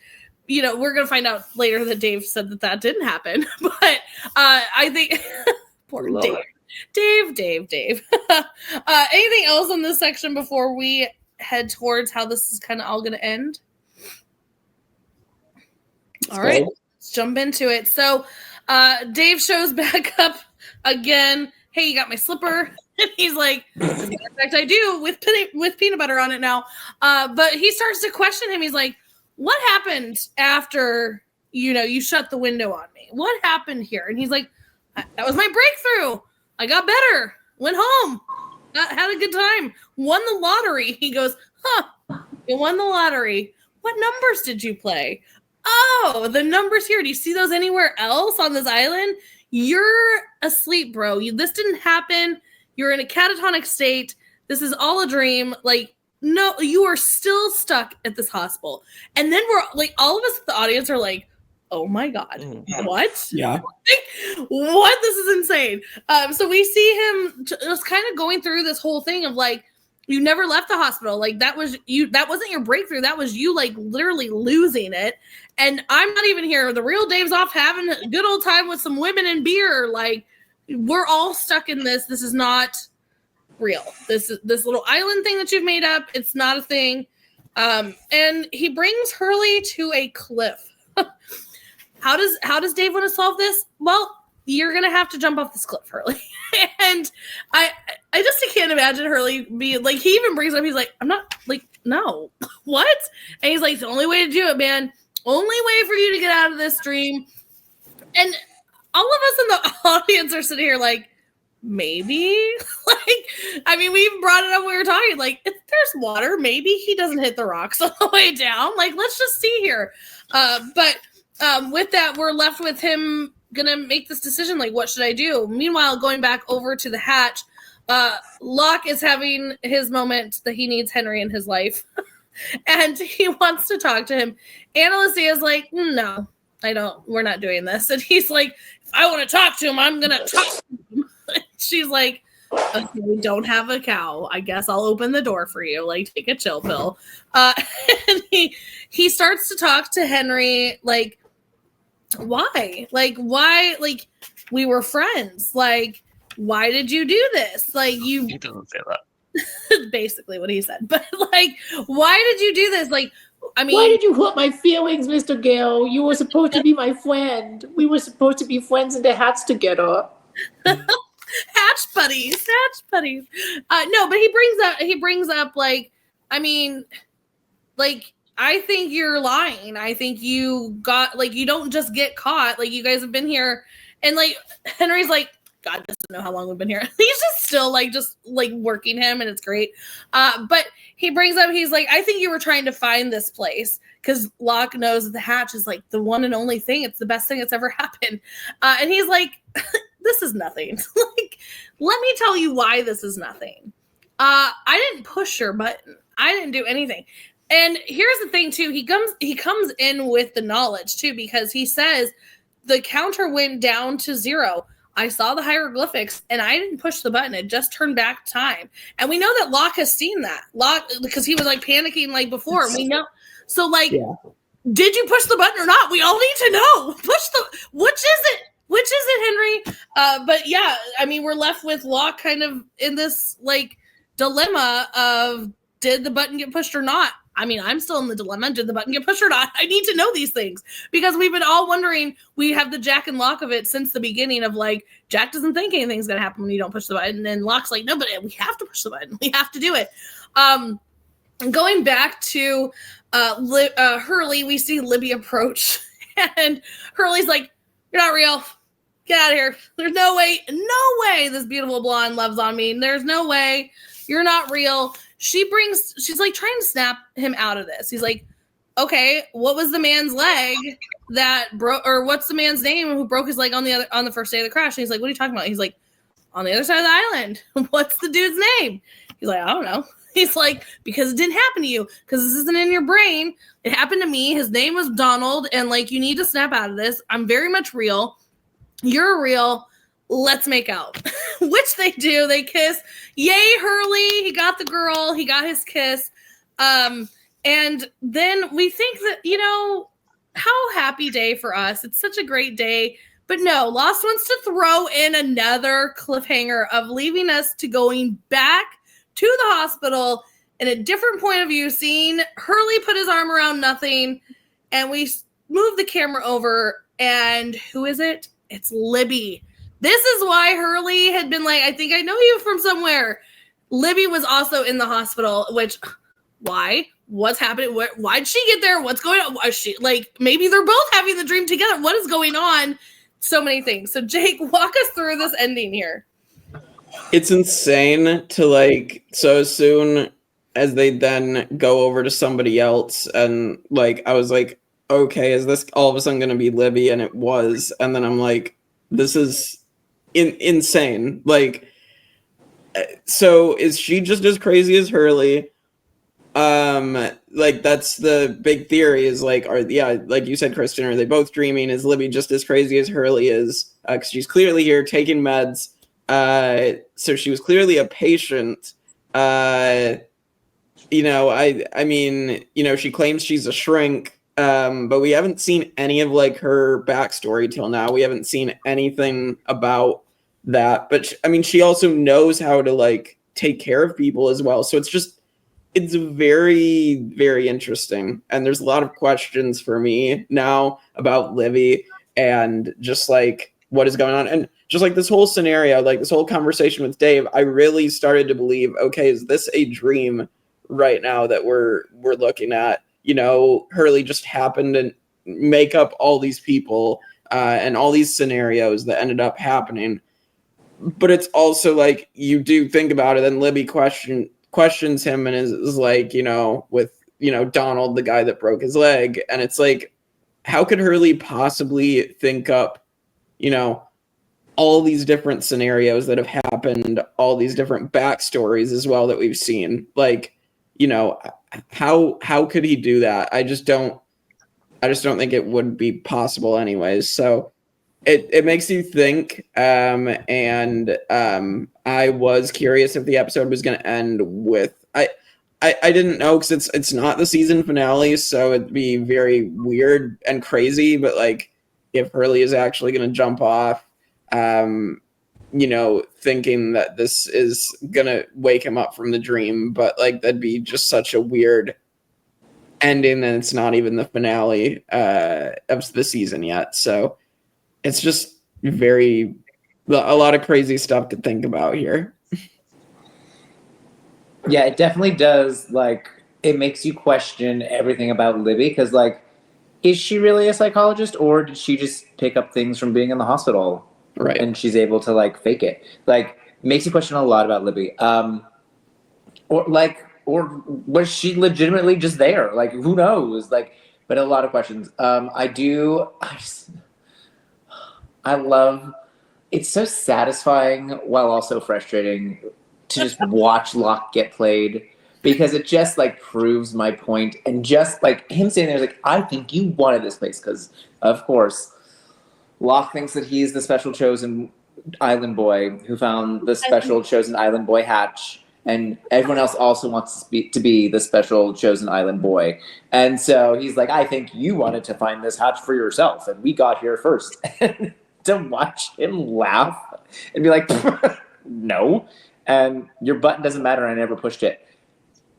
you know, we're going to find out later that Dave said that didn't happen. But I think poor Dave. Dave. Anything else in this section before we head towards how this is kind of all going to end? All right, let's jump into it. So Dave shows back up again. Hey, you got my slipper? And he's like, as a matter of fact, I do with peanut butter on it now. But he starts to question him. He's like, what happened after, you shut the window on me? What happened here? And he's like, that was my breakthrough. I got better. Went home. Had a good time. Won the lottery. He goes, you won the lottery. What numbers did you play? Oh, the numbers here. Do you see those anywhere else on this island? You're asleep, bro. This didn't happen. You're in a catatonic state. This is all a dream. Like, no, you are still stuck at this hospital. And then we're like, all of us at the audience are like, oh my God, what? Yeah. What? This is insane. So we see him just kind of going through this whole thing of like, you never left the hospital. Like that was you. That wasn't your breakthrough. That was you like literally losing it. And I'm not even here. The real Dave's off having a good old time with some women and beer. Like we're all stuck in this. This is not real. This little island thing that you've made up. It's not a thing. And he brings Hurley to a cliff. How does Dave want to solve this? Well, you're gonna have to jump off this cliff, Hurley. And I just can't imagine Hurley being like, he even brings up, he's like, I'm not like, no, what? And he's like, the only way to do it, man. Only way for you to get out of this dream. And all of us in the audience are sitting here like, maybe. Like, I mean, we even brought it up when we were talking. Like, if there's water, maybe he doesn't hit the rocks on the way down. Like, let's just see here. But with that, we're left with him gonna make this decision. Like, what should I do? Meanwhile, going back over to the hatch, Locke is having his moment that he needs Henry in his life. And he wants to talk to him. Anna Lucia is like, no, I don't. We're not doing this. And he's like, if I want to talk to him, I'm going to talk to him. She's like, okay, we don't have a cow. I guess I'll open the door for you. Like, take a chill pill. And he starts to talk to Henry, like, why? Like, we were friends. Like, why did you do this? Like, you... He doesn't say that. Basically what he said. But like, why did you do this? Like, I mean, why did you hurt my feelings, Mr. Gale? You were supposed to be my friend. We were supposed to be friends in the hats together. Hatch buddies. No, but he brings up like, I mean, like, I think you're lying. I think you got, like, you don't just get caught. Like, you guys have been here. And like, Henry's like, God doesn't know how long we've been here. He's just still just working him, and it's great. But he brings up, he's like, I think you were trying to find this place because Locke knows that the hatch is like the one and only thing. It's the best thing that's ever happened. And he's like, this is nothing. Like, let me tell you why this is nothing. I didn't push your button. I didn't do anything. And here's the thing too. He comes in with the knowledge too, because he says the counter went down to 0. I saw the hieroglyphics and I didn't push the button. It just turned back time. And we know that Locke has seen that. Locke, because he was like panicking like before. We know. So like, Did you push the button or not? We all need to know. Which is it? Which is it, Henry? But yeah, I mean, we're left with Locke kind of in this like dilemma of did the button get pushed or not? I mean, I'm still in the dilemma. Did the button get pushed or not? I need to know these things because we've been all wondering. We have the Jack and Locke of it since the beginning of like, Jack doesn't think anything's going to happen when you don't push the button. And then Locke's like, no, but we have to push the button. We have to do it. Going back to Hurley, we see Libby approach and Hurley's like, you're not real. Get out of here. There's no way this beautiful blonde loves on me. There's no way. You're not real. She's like trying to snap him out of this. He's like, okay, what was the man's leg that broke, or what's the man's name who broke his leg on the first day of the crash? And he's like, what are you talking about? He's like, on the other side of the island. What's the dude's name? He's like, I don't know. He's like, because it didn't happen to you, because this isn't in your brain. It happened to me. His name was Donald, and like, you need to snap out of this. I'm very much real. You're real. Let's make out. Which they do. They kiss. Yay, Hurley. He got the girl. He got his kiss. And then we think that, you know, how happy day for us. It's such a great day. But no, Lost wants to throw in another cliffhanger of leaving us to going back to the hospital in a different point of view, seeing Hurley put his arm around nothing, and we move the camera over, and who is it? It's Libby. This is why Hurley had been like, I think I know you from somewhere. Libby was also in the hospital, which, why? What's happening? Why'd she get there? What's going on? Why is she, like, maybe they're both having the dream together. What is going on? So many things. So Jake, walk us through this ending here. It's insane to like, so as soon as they then go over to somebody else and like, I was like, okay, is this all of a sudden going to be Libby? And it was. And then I'm like, this is insane. Like, so is she just as crazy as Hurley? Like that's the big theory is like, like you said, Kristen, are they both dreaming? Is Libby just as crazy as Hurley is? Because she's clearly here taking meds. So she was clearly a patient. You know, I mean, you know, she claims she's a shrink. But we haven't seen any of like her backstory till now. We haven't seen anything about that. But I mean, she also knows how to like take care of people as well. So it's very, very interesting. And there's a lot of questions for me now about Libby and just like what is going on. And just like this whole scenario, like this whole conversation with Dave, I really started to believe, okay, is this a dream right now that we're looking at? You know, Hurley just happened to make up all these people and all these scenarios that ended up happening. But it's also like, you do think about it, and Libby questions him and is like, you know, with, you know, Donald, the guy that broke his leg. And it's like, how could Hurley possibly think up, you know, all these different scenarios that have happened, all these different backstories as well that we've seen? Like, you know, how could he do that? I just don't think it would be possible anyways. So it makes you think. And I was curious if the episode was going to end with, I didn't know, because it's not the season finale, so it'd be very weird and crazy. But like, if Hurley is actually going to jump off, you know, thinking that this is gonna wake him up from the dream, but like that'd be just such a weird ending, and it's not even the finale of the season yet. So it's just a lot of crazy stuff to think about here. Yeah, it definitely does. Like, it makes you question everything about Libby, because like, is she really a psychologist, or did she just pick up things from being in the hospital? Right. And she's able to like fake it. Like, makes you question a lot about Libby. Or was she legitimately just there? Like, who knows? Like, but a lot of questions. I love, it's so satisfying while also frustrating to just watch Locke get played, because it just like proves my point. And just like him saying there's like, I think you wanted this place, because of course Locke thinks that he's the special chosen island boy who found the special chosen island boy hatch, and everyone else also wants to be the special chosen island boy. And so he's like, I think you wanted to find this hatch for yourself, and we got here first. And to watch him laugh and be like, no, and your button doesn't matter, I never pushed it.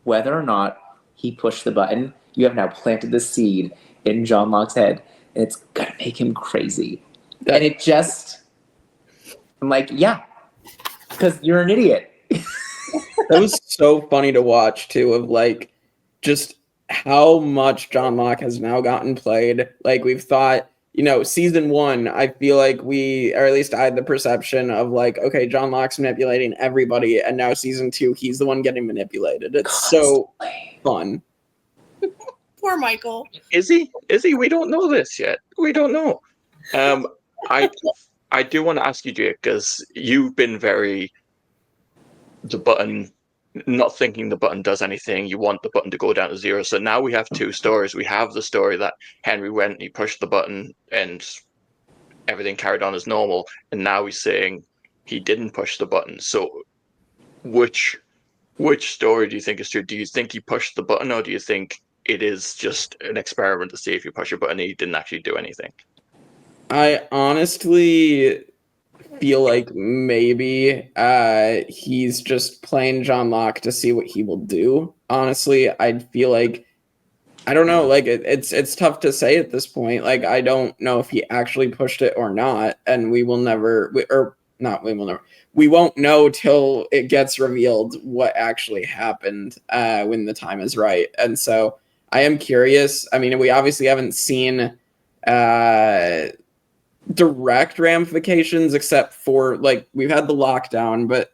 Whether or not he pushed the button, you have now planted the seed in John Locke's head, and it's gonna make him crazy. And it just, I'm like, yeah, because you're an idiot. That was so funny to watch too, of like just how much John Locke has now gotten played. Like we've thought, season 1, I feel like or at least I had the perception of like, okay, John Locke's manipulating everybody, and now season 2, he's the one getting manipulated. It's so fun. Poor Michael. Is he? We don't know this yet. We don't know. I do want to ask you, Jake, because you've been very the button, not thinking the button does anything. You want the button to go down to 0. So now we have 2 stories. We have the story that Henry went, he pushed the button, and everything carried on as normal. And now he's saying he didn't push the button. So which story do you think is true? Do you think he pushed the button, or do you think it is just an experiment to see if you push a button and he didn't actually do anything? I honestly feel like maybe he's just playing John Locke to see what he will do. Honestly, I feel like, I don't know, like it's tough to say at this point. Like I don't know if he actually pushed it or not, and we won't know till it gets revealed what actually happened when the time is right. And so I am curious. I mean, we obviously haven't seen direct ramifications except for like we've had the lockdown, but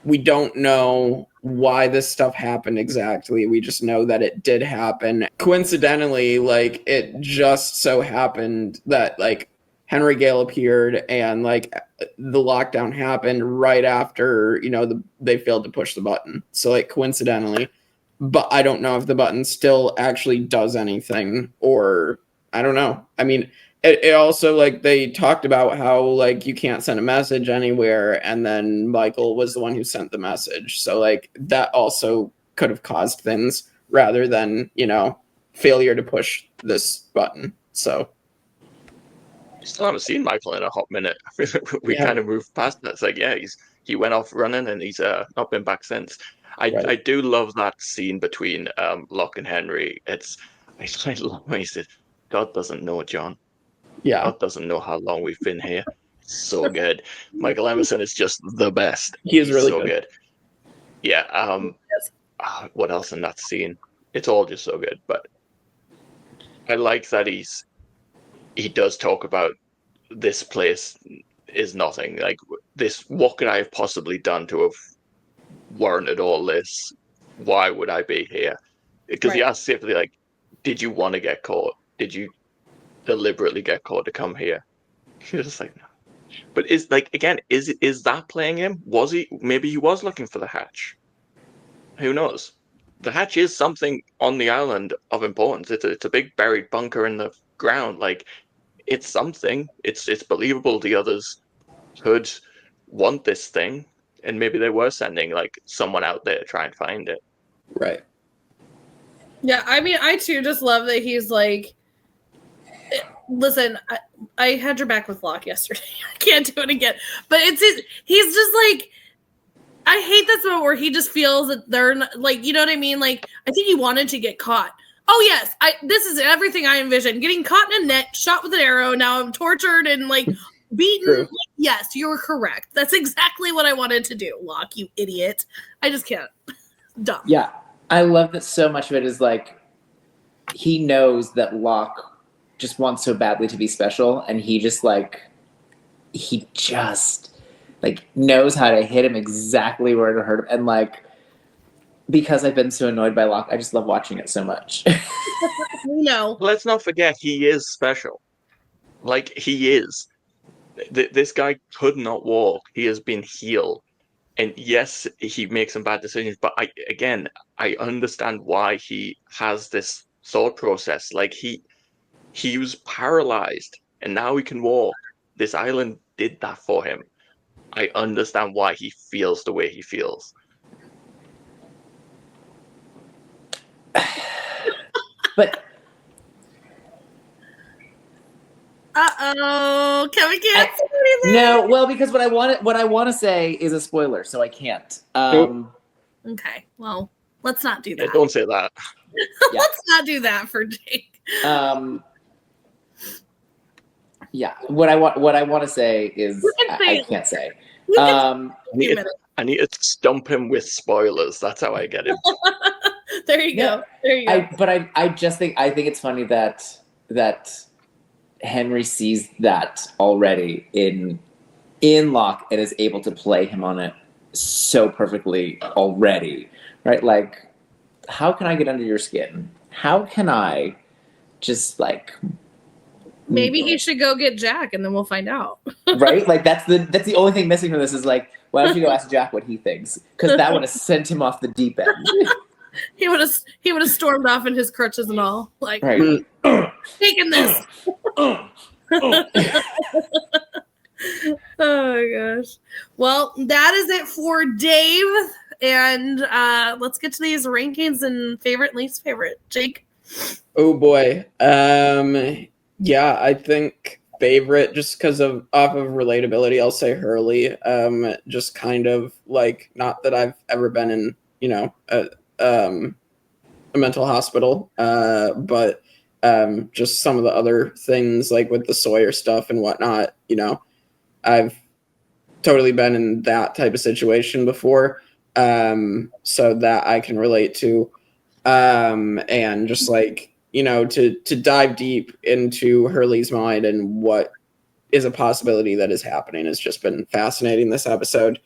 we don't know why this stuff happened exactly. We just know that it did happen. Coincidentally, like it just so happened that like Henry Gale appeared and like the lockdown happened right after, they failed to push the button. So like coincidentally, but I don't know if the button still actually does anything, or I don't know. I mean, it also, like, they talked about how, like, you can't send a message anywhere, and then Michael was the one who sent the message. So, like, that also could have caused things rather than, failure to push this button. So. Still haven't seen Michael in a hot minute. We kind of moved past that. It's like, yeah, he went off running and he's not been back since. I do love that scene between Locke and Henry. I love when he said, God doesn't know, John. Yeah. God doesn't know how long we've been here. So good. Michael Emerson is just the best. He is really so good. Yeah. What else in that scene? It's all just so good. But I like that he does talk about this place is nothing. Like this, what could I have possibly done to have warranted all this? Why would I be here? Because he asks simply like, did you want to get caught? Did you deliberately get caught to come here? You're just like, no. But is that playing him? Maybe he was looking for the hatch. Who knows? The hatch is something on the island of importance. It's a big buried bunker in the ground. Like, it's something. It's believable the others could want this thing, and maybe they were sending like someone out there to try and find it. Right. Yeah, I mean, I too just love that he's like, listen, I had your back with Locke yesterday. I can't do it again. But he's just like, I hate this moment where he just feels that they're not, like, you know what I mean? Like, I think he wanted to get caught. Oh yes, this is everything I envisioned. Getting caught in a net, shot with an arrow. Now I'm tortured and like beaten. Like, yes, you're correct. That's exactly what I wanted to do, Locke, you idiot. I just can't. Dumb. Yeah, I love that so much of it is like he knows that Locke just wants so badly to be special, and he just knows how to hit him exactly where to hurt him. And like, because I've been so annoyed by Locke, I just love watching it so much. No. Let's not forget he is special. Like, he is. This guy could not walk. He has been healed. And yes, he makes some bad decisions, but I understand why he has this thought process. Like, he was paralyzed, and now he can walk. This island did that for him. I understand why he feels the way he feels. But Kevin can't say anything. No, well, because what I want to say is a spoiler, so I can't. Okay, well, Let's not do that. Yeah, don't say that. Let's not do that for Jake. Yeah. What I want to say is I can't say. I need to stump him with spoilers. That's how I get him. There you go. There you go. I think it's funny that Henry sees that already in Locke and is able to play him on it so perfectly already, right? Like, how can I get under your skin? How can I just like? Maybe he should go get Jack, and then we'll find out. Right? Like that's the only thing missing from this is like, why don't you go ask Jack what he thinks? Because that would have sent him off the deep end. He would have stormed off in his crutches and all, like right. taking this. Oh my gosh. Well, that is it for Dave. And let's get to these rankings and favorite, least favorite. Jake? Oh boy. Yeah, I think favorite, just because off of relatability, I'll say Hurley. Just kind of like, not that I've ever been in, a mental hospital, but just some of the other things like with the Sawyer stuff and whatnot, I've totally been in that type of situation before, so that I can relate to, and just like, to dive deep into Hurley's mind and what is a possibility that is happening has just been fascinating this episode.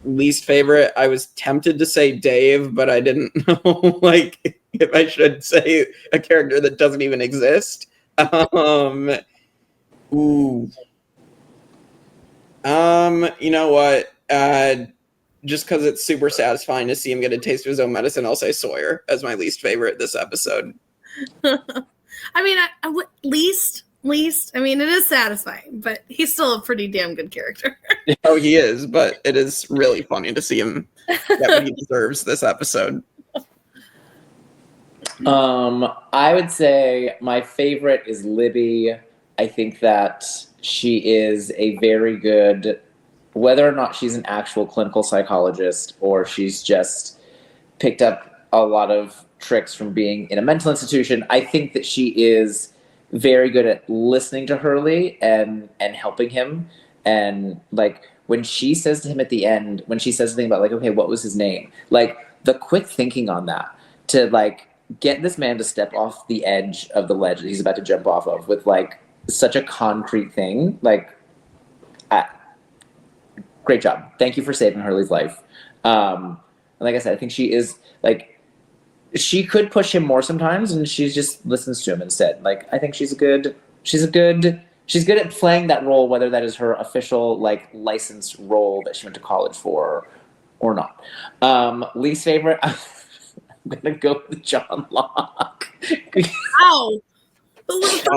Least favorite, I was tempted to say Dave, but I didn't know like if I should say a character that doesn't even exist. You know what? Just because it's super satisfying to see him get a taste of his own medicine, I'll say Sawyer as my least favorite this episode. I mean, least. I mean, it is satisfying, but he's still a pretty damn good character. Oh, he is, but it is really funny to see him get what he deserves this episode. I would say my favorite is Libby. I think that she is a very good, whether or not she's an actual clinical psychologist or she's just picked up a lot of tricks from being in a mental institution, I think that she is very good at listening to Hurley and helping him. And like when she says to him at the end, when she says something about like, okay, what was his name? Like the quick thinking on that to like get this man to step off the edge of the ledge that he's about to jump off of with like such a concrete thing. Like, great job. Thank you for saving Hurley's life. And like I said, I think she is like, she could push him more sometimes, and she just listens to him instead. Like, I think she's good at playing that role, whether that is her official, like, licensed role that she went to college for or not. Least favorite, I'm going to go with John Locke. Ow!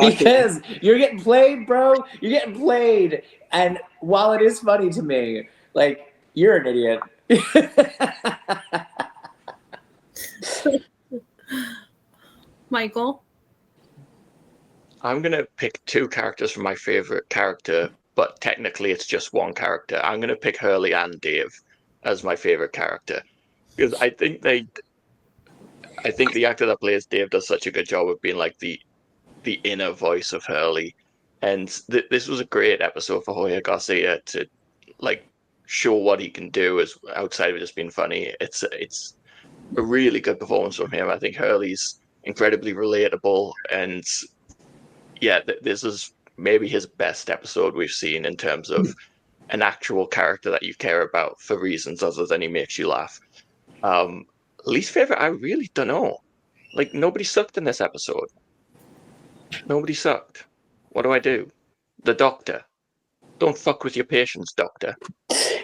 Because you're getting played, bro. You're getting played. And while it is funny to me, like, you're an idiot. Michael? I'm going to pick two characters from my favorite character, but technically it's just one character. I'm going to pick Hurley and Dave as my favorite character because I think the actor that plays Dave does such a good job of being like the inner voice of Hurley. And this was a great episode for Hoya Garcia to like show what he can do as outside of just being funny. It's a really good performance from him. I think Hurley's incredibly relatable, and yeah, this is maybe his best episode we've seen in terms of an actual character that you care about for reasons other than he makes you laugh. Least favorite, I really don't know. Like, nobody sucked in this episode. Nobody sucked. What do I do? The doctor. Don't fuck with your patients, doctor.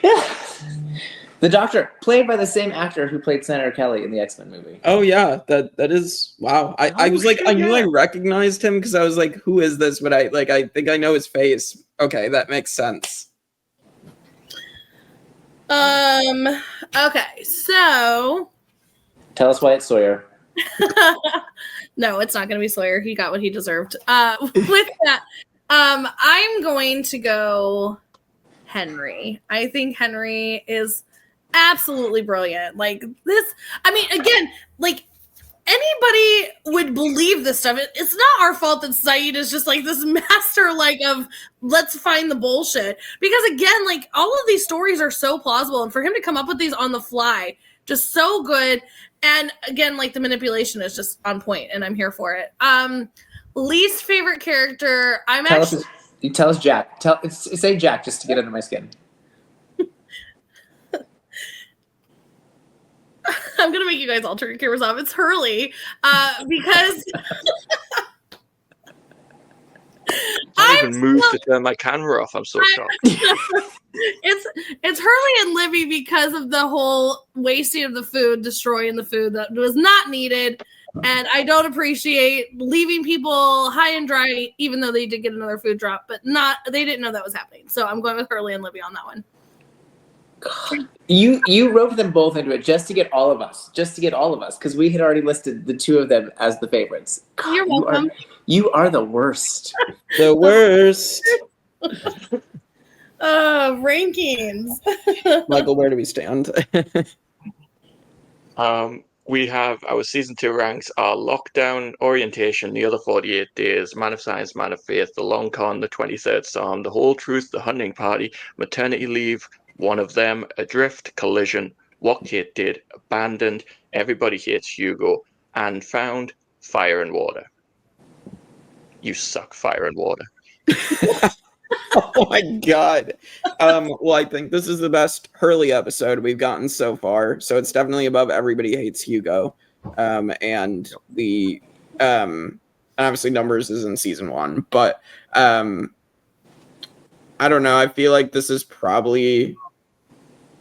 Yeah. The Doctor, played by the same actor who played Senator Kelly in the X-Men movie. Oh yeah, that is wow. I was like, I knew I recognized him because I was like, who is this? But I think I know his face. Okay, that makes sense. Okay, so tell us why it's Sawyer. No, it's not going to be Sawyer. He got what he deserved. With that, I'm going to go Henry. I think Henry is absolutely brilliant. Like this, I mean, again, like anybody would believe this stuff. It's not our fault that Saeed is just like this master, like of let's find the bullshit. Because again, like all of these stories are so plausible, and for him to come up with these on the fly, just so good. And again, like the manipulation is just on point, and I'm here for it. Least favorite character. Tell us Jack. Say Jack just to get under my skin. I'm gonna make you guys all turn your cameras off. It's Hurley, because I even moved to turn my camera off. I'm so shocked. It's Hurley and Libby because of the whole wasting of the food, destroying the food that was not needed, and I don't appreciate leaving people high and dry, even though they did get another food drop, but they didn't know that was happening. So I'm going with Hurley and Libby on that one. God. You roped them both into it just to get all of us, because we had already listed the two of them as the favorites. God, you're welcome. You are the worst. The worst. Rankings. Michael, where do we stand? We have our season 2 ranks are Lockdown, Orientation, The Other 48 Days, Man of Science, Man of Faith, The Long Con, The 23rd Psalm, The Whole Truth, The Hunting Party, Maternity Leave, One of Them, Adrift, Collision, What Kate Did, Abandoned, Everybody Hates Hugo, and Found, Fire and Water. You suck, Fire and Water. Oh my God. Well, I think this is the best Hurley episode we've gotten so far. So it's definitely above Everybody Hates Hugo. And obviously Numbers is in season 1, but I don't know. I feel like this is probably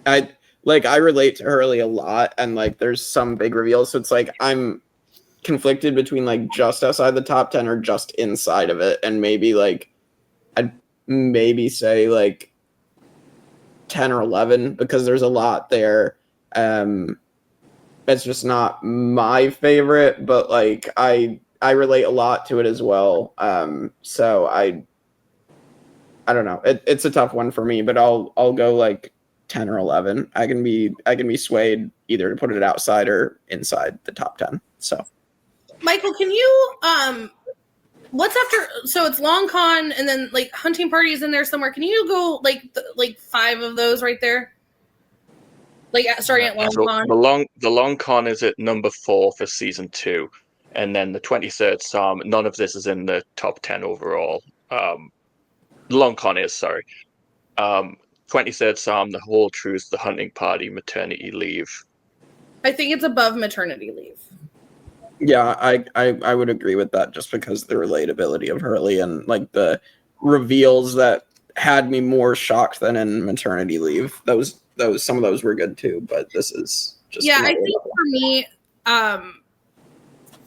I relate to Hurley a lot, and like there's some big reveals. So it's like I'm conflicted between like just outside the top 10 or just inside of it, and maybe like I'd maybe say like 10 or 11 because there's a lot there. It's just not my favorite, but like I relate a lot to it as well. So I don't know. It's a tough one for me, but I'll go like 10 or 11. I can be swayed either to put it outside or inside the top 10. So Michael, can you what's after? So it's Long Con, and then like Hunting Party is in there somewhere. Can you go like 5 of those right there? Like starting at Long Con. The Long Con is at number 4 for season 2, and then the 23rd Psalm. None of this is in the top 10 overall. Long Con is 23rd Psalm, The Whole Truth, The Hunting Party, Maternity Leave. I think it's above Maternity Leave. Yeah, I would agree with that just because the relatability of Hurley and like the reveals that had me more shocked than in Maternity Leave. Those some of those were good too, but this is just I think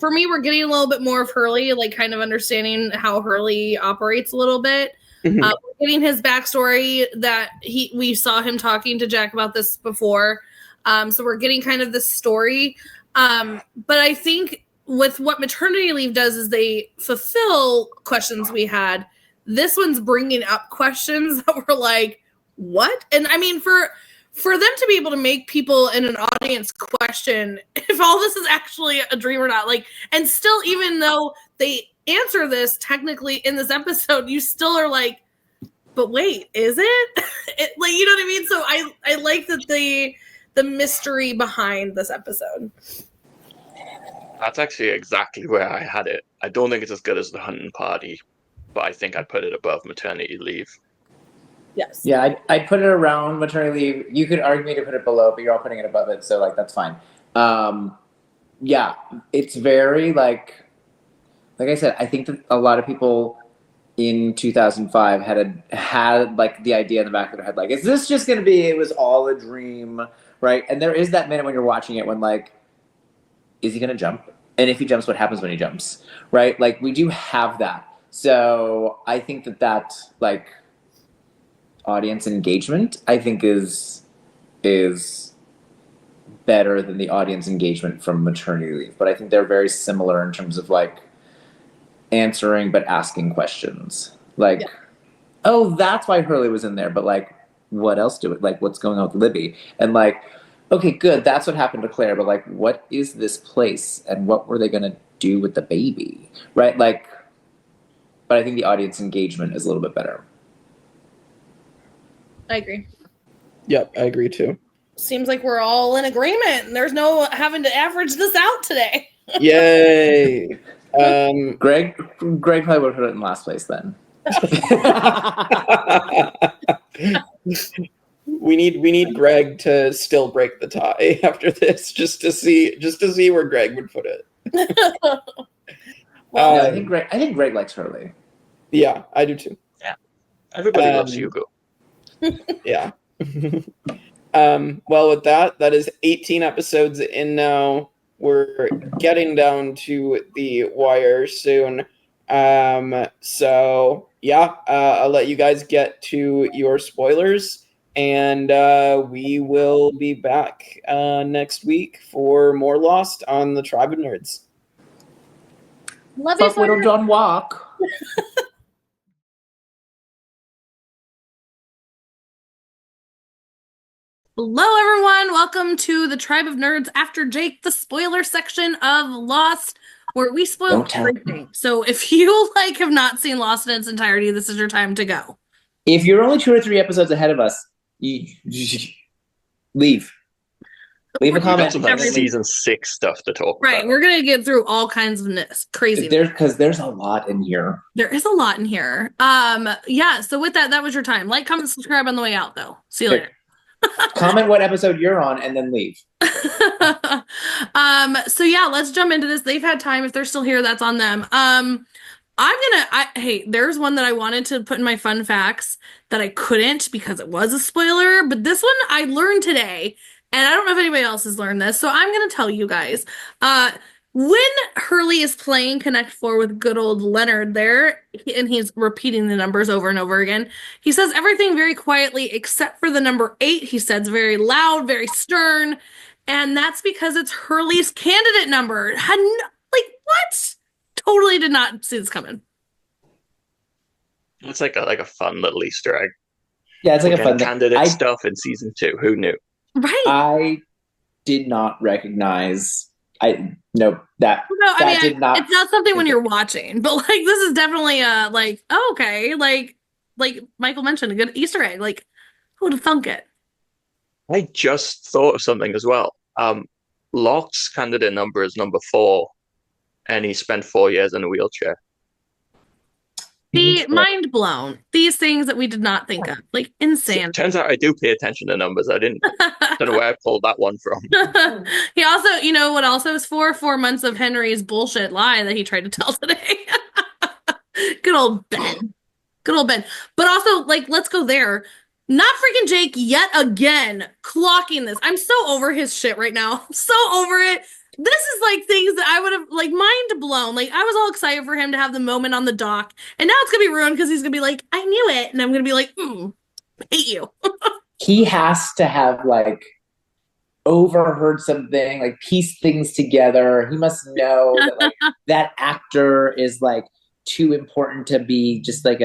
for me we're getting a little bit more of Hurley, like kind of understanding how Hurley operates a little bit. Mm-hmm. We're getting his backstory that we saw him talking to Jack about this before. So we're getting kind of this story. But I think with what Maternity Leave does is they fulfill questions we had. This one's bringing up questions that were like, what? And I mean, for them to be able to make people in an audience question if all this is actually a dream or not, like, and still, even though they answer this technically in this episode, you still are like, but wait, is it? Like, you know what I mean? So I like that the mystery behind this episode. That's actually exactly where I had it. I don't think it's as good as The Hunting Party, but I think I'd put it above Maternity Leave. Yes. Yeah, I'd put it around Maternity Leave. You could argue me to put it below, but you're all putting it above it, so like that's fine. Yeah, it's very like I said, I think that a lot of people in 2005 had like the idea in the back of their head, like, is this just going to be, it was all a dream, right? And there is that minute when you're watching it when like, is he going to jump? And if he jumps, what happens when he jumps, right? Like, we do have that. So I think that like audience engagement, I think is better than the audience engagement from Maternity Leave. But I think they're very similar in terms of like answering but asking questions. Like, oh, that's why Hurley was in there, but like, what else do it? Like, what's going on with Libby? And like, Okay, good. That's what happened to Claire. But like, what is this place, and what were they going to do with the baby? Right? Like, but I think the audience engagement is a little bit better. I agree. Yep, I agree too. Seems like we're all in agreement. There's no having to average this out today. Yay! Greg probably would have put it in last place then. We need Greg to still break the tie after this, just to see where Greg would put it. I think Greg likes Hurley. Yeah, I do too. Yeah, everybody loves Hugo. Yeah. Well, with that is 18 episodes in now. We're getting down to the wire soon. So yeah, I'll let you guys get to your spoilers, and we will be back next week for more Lost on the Tribe of Nerds. Love you, Little John Walk. Hello, everyone. Welcome to the Tribe of Nerds After Jake, the spoiler section of Lost, where we spoil everything. So if you have not seen Lost in its entirety, this is your time to go. If you're only 2 or 3 episodes ahead of us, you leave. Leave a comment. We've got some season 6 stuff to talk about. Right, we're gonna get through all kinds of crazy. Because there's a lot in here. There is a lot in here. Yeah. So with that was your time. Like, comment, subscribe on the way out, though. See you later. Comment what episode you're on and then leave. So yeah, let's jump into this. They've had time. If they're still here, that's on them. Hey, there's one that I wanted to put in my fun facts that I couldn't because it was a spoiler, but this one I learned today, and I don't know if anybody else has learned this, so I'm gonna tell you guys. When Hurley is playing Connect 4 with good old Leonard there, and he's repeating the numbers over and over again, he says everything very quietly except for the number 8. He says very loud, very stern, and that's because it's Hurley's candidate number. What? Totally did not see this coming. It's like a fun little Easter egg. Yeah, it's like a fun candidate stuff in season 2. Who knew? Right. I did not recognize. Did not. It's not something when you're watching, but this is definitely okay, like Michael mentioned, a good Easter egg. Like, who would have thunk it? I just thought of something as well. Locke's candidate number is number 4, and he spent 4 years in a wheelchair. Mind blown. These things that we did not think of, insane. Turns out I do pay attention to numbers. I don't know where I pulled that one from. He also, what also is 4 months of Henry's bullshit lie that he tried to tell today. Good old Ben. But also, let's go there. Not freaking Jake yet again clocking this. I'm so over his shit right now. I'm so over it. This is things that I would have mind blown. I was all excited for him to have the moment on the dock, and now it's gonna be ruined because he's gonna be like, I knew it, and I'm gonna be like, hate you. He has to have overheard something, piece things together. He must know that that actor is too important to be just a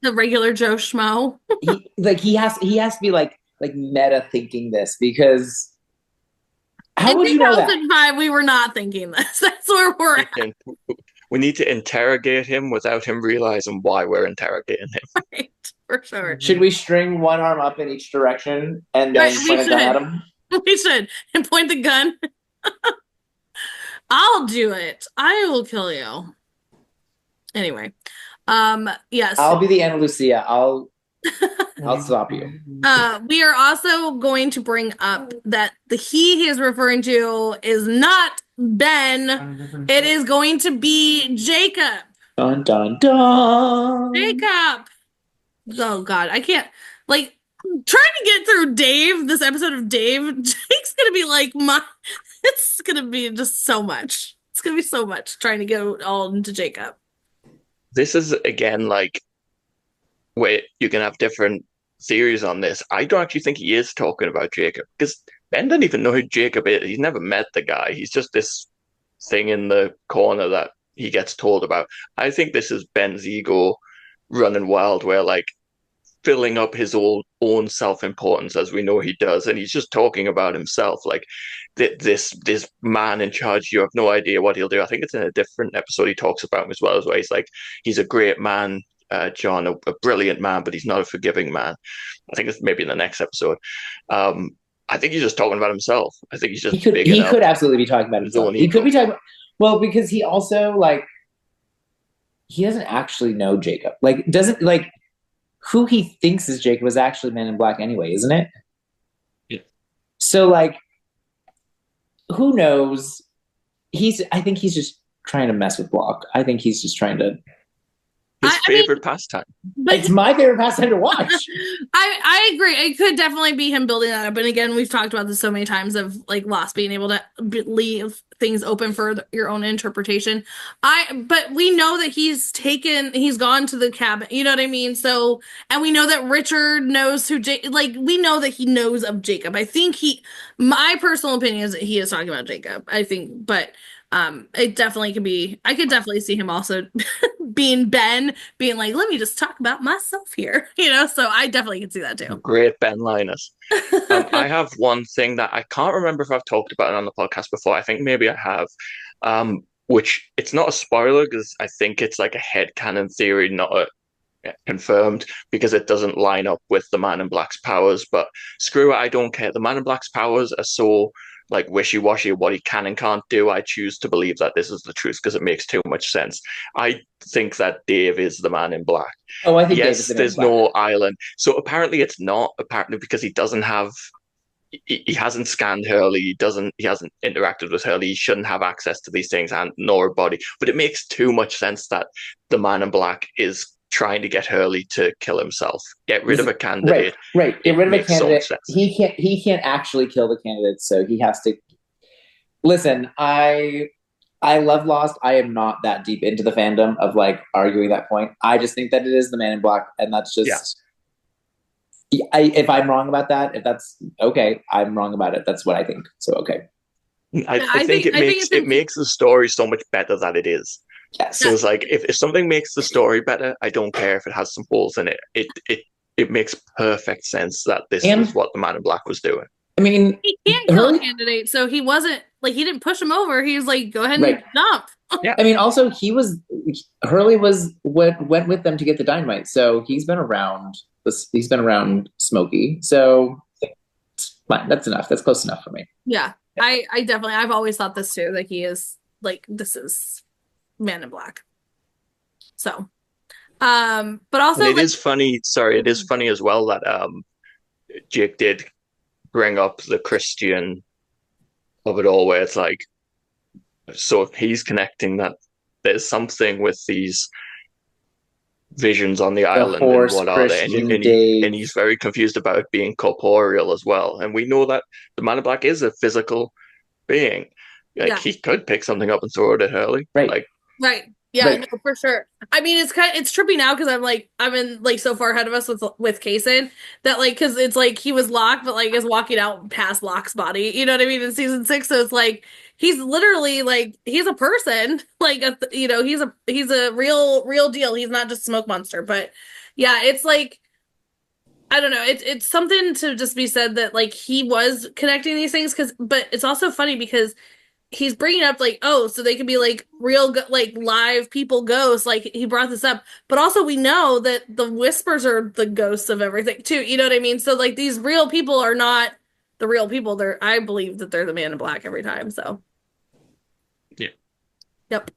the regular Joe Schmo. he has to be meta thinking this, because how would you know that? In 2005, we were not thinking this. That's where we're at. We need to interrogate him without him realizing why we're interrogating him. Right, for sure. Should we string one arm up in each direction and then point a gun at him? We should. And point the gun. I'll do it. I will kill you. Anyway. Yes. I'll be the Ana Lucia. I'll stop you. We are also going to bring up that the he is referring to is not Ben. It is going to be Jacob. Dun dun dun. Jacob. Oh God, I can't trying to get through Dave. This episode of Dave, Jake's gonna be it's gonna be just so much. It's gonna be so much trying to get all into Jacob. This is again where you can have different theories on this. I don't actually think he is talking about Jacob, because Ben doesn't even know who Jacob is. He's never met the guy. He's just this thing in the corner that he gets told about. I think this is Ben's ego running wild, where filling up his own self-importance, as we know he does, and he's just talking about himself, like this man in charge. You have no idea what he'll do. I think it's in a different episode he talks about him as well, as well. He's like, he's a great man, John, a brilliant man, but he's not a forgiving man. I think it's maybe in the next episode. I think he's just talking about himself. I think he's just he could absolutely be talking about himself. He could be talking about, well, because he also, like, he doesn't actually know Jacob. Like, doesn't, like, who he thinks is Jacob is actually Man in Black anyway, isn't it? Yeah. So, like, who knows? I think he's just trying to mess with Block. I think he's just trying to. His favorite pastime. It's my favorite pastime to watch. I agree. It could definitely be him building that up. And again, we've talked about this so many times of like Lost being able to leave things open for your own interpretation. But we know that he's gone to the cabin. You know what I mean? So, and we know that Richard knows who we know that he knows of Jacob. I think my personal opinion is that he is talking about Jacob. I think, but it definitely could be. I could definitely see him also being Ben, being like, "Let me just talk about myself here," you know. So I definitely can see that too. Great Ben Linus. I have one thing that I can't remember if I've talked about it on the podcast before. I think maybe I have, which it's not a spoiler because I think it's like a headcanon theory, not confirmed, because it doesn't line up with the Man in Black's powers. But screw it, I don't care. The Man in Black's powers are so like wishy-washy what he can and can't do. I choose to believe that this is the truth because it makes too much sense. I think that Dave is the Man in Black. Oh, I think yes, there's no island. So apparently it's not, apparently because he doesn't have, he hasn't scanned Hurley, he hasn't interacted with Hurley, he shouldn't have access to these things and nor a body. But it makes too much sense that the Man in Black is trying to get Hurley to kill himself, get rid of a candidate. Right. Get rid of a candidate. He can't actually kill the candidate, so he has to. Listen, I love Lost. I am not that deep into the fandom of like arguing that point. I just think that it is the Man in Black, and that's just. Yeah. If I'm wrong about that, if that's okay, I'm wrong about it. That's what I think. So okay. I think it makes the story so much better that it is. Yes. So it's like if something makes the story better, I don't care if it has some holes in it. It makes perfect sense that this is what the Man in Black was doing. I mean, he can't kill a candidate, so he wasn't like he didn't push him over. He was like, "Go ahead and jump." Yeah. I mean, also Hurley went with them to get the dynamite, so he's been around. He's been around Smokey, so fine. That's enough. That's close enough for me. Yeah, I definitely. I've always thought this too. That he is like this is Man in Black. So, but also and it is funny. Sorry, it is funny as well that Jake did bring up the Christian of it all, where it's like, so if he's connecting that there's something with these visions on the island and what are they, and he's very confused about it being corporeal as well. And we know that the Man in Black is a physical being. Like he could pick something up and throw it at Hurley. Right. Like right. Yeah, no, for sure. I mean, it's trippy now because I'm in like so far ahead of us with Kaysen that like because it's like he was Locke, but like is walking out past Locke's body. You know what I mean in season 6. So it's like he's literally like he's a person. Like you know he's a real deal. He's not just a smoke monster. But yeah, it's like I don't know. It's something to just be said that like he was connecting these things but it's also funny because. He's bringing up like, oh, so they could be like real, like live people ghosts. Like he brought this up, but also we know that the whispers are the ghosts of everything too. You know what I mean? So like these real people are not the real people. I believe that they're the Man in Black every time. So yeah. Yep.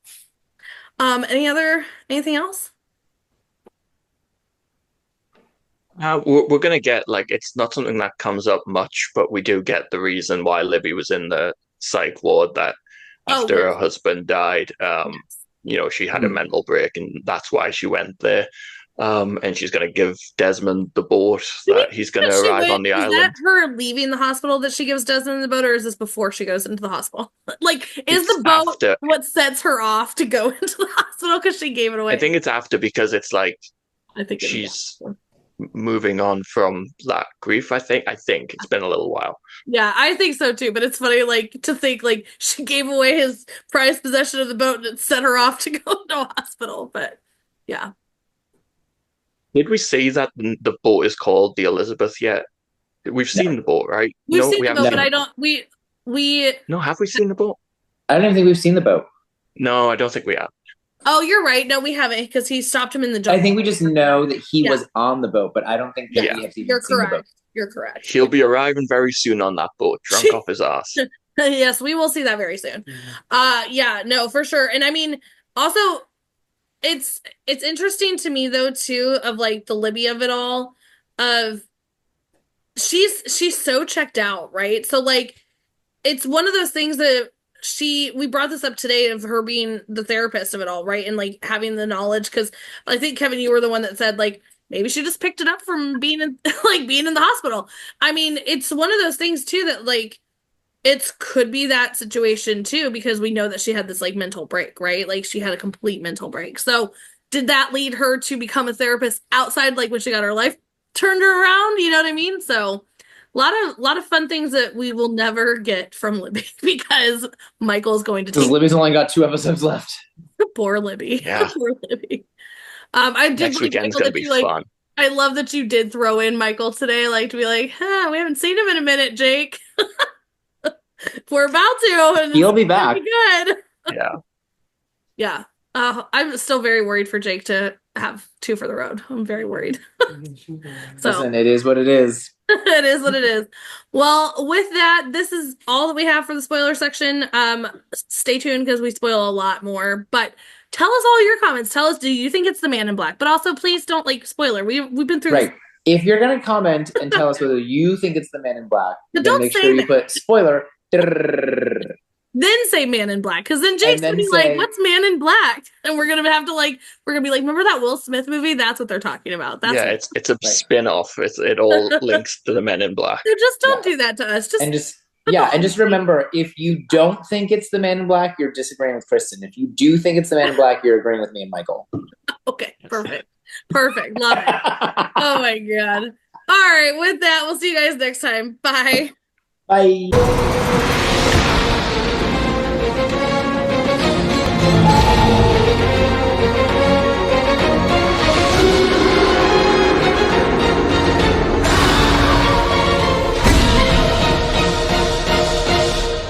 Anything else? We're gonna get like it's not something that comes up much, but we do get the reason why Libby was in the psych ward that after her husband died, you know, she had a mental break and that's why she went there. And she's going to give Desmond the boat that he's going to arrive on the island. Is that her leaving the hospital that she gives Desmond the boat, or is this before she goes into the hospital? Like, is the boat what sets her off to go into the hospital because she gave it away? I think it's after because it's like I think she's moving on from that grief. I think it's been a little while. Yeah, I think so too. But it's funny, like to think like she gave away his prized possession of the boat and it set her off to go to a hospital. But yeah. Did we say that the boat is called the Elizabeth yet? We've seen the boat, right? We've seen we the haven't boat, seen but I the boat. don't. We. No, have we seen the boat? I don't even think we've seen the boat. No, I don't think we have. Oh, you're right. No, we haven't because he stopped him in the jungle. I think we just know that he was on the boat, but I don't think that we have even seen the boat. You're correct. He'll be arriving very soon on that boat, drunk off his ass. Yes, we will see that very soon. Yeah, no, for sure. And I mean, also, it's interesting to me though too of like the Libby of it all. Of she's so checked out, right? So like, it's one of those things that we brought this up today of her being the therapist of it all, right? And like having the knowledge, because I think Kevin, you were the one that said like maybe she just picked it up from being in being in the hospital. I mean, it's one of those things too that like it could be that situation too, because we know that she had this like mental break, right? Like she had a complete mental break. So did that lead her to become a therapist outside, like when she got her life turned her around? You know what I mean? So a lot of fun things that we will never get from Libby because Michael's going to take. Libby's only got 2 episodes left. Poor Libby. Yeah. Poor Libby. I did Next weekend's Michael, gonna be like, fun. I love that you did throw in Michael today, like to be like, we haven't seen him in a minute, Jake. We're about to. And he'll be back. Be good. Yeah. Yeah. I'm still very worried for Jake to have 2 for the road. I'm very worried. So Listen, it is what it is. It is what it is. Well, with that, this is all that we have for the spoiler section. Stay tuned because we spoil a lot more. But tell us all your comments. Tell us, do you think it's the Man in Black? But also, please don't like spoiler. We've been through Right. If you're gonna comment and tell us whether you think it's the Man in Black, But then don't make say sure you that. put spoiler. Then say Man in Black, because then Jake's then gonna be say- like, "What's Man in Black?" And we're gonna have to be like, "Remember that Will Smith movie? That's what they're talking about." That's Yeah, it's a spin-off. It all links to the Men in Black. So just don't do that to us. And just remember, if you don't think it's the Man in Black, you're disagreeing with Kristen. If you do think it's the Man in Black, you're agreeing with me and Michael. Okay, perfect. Love it. Oh my god. All right, with that, we'll see you guys next time. Bye. Bye.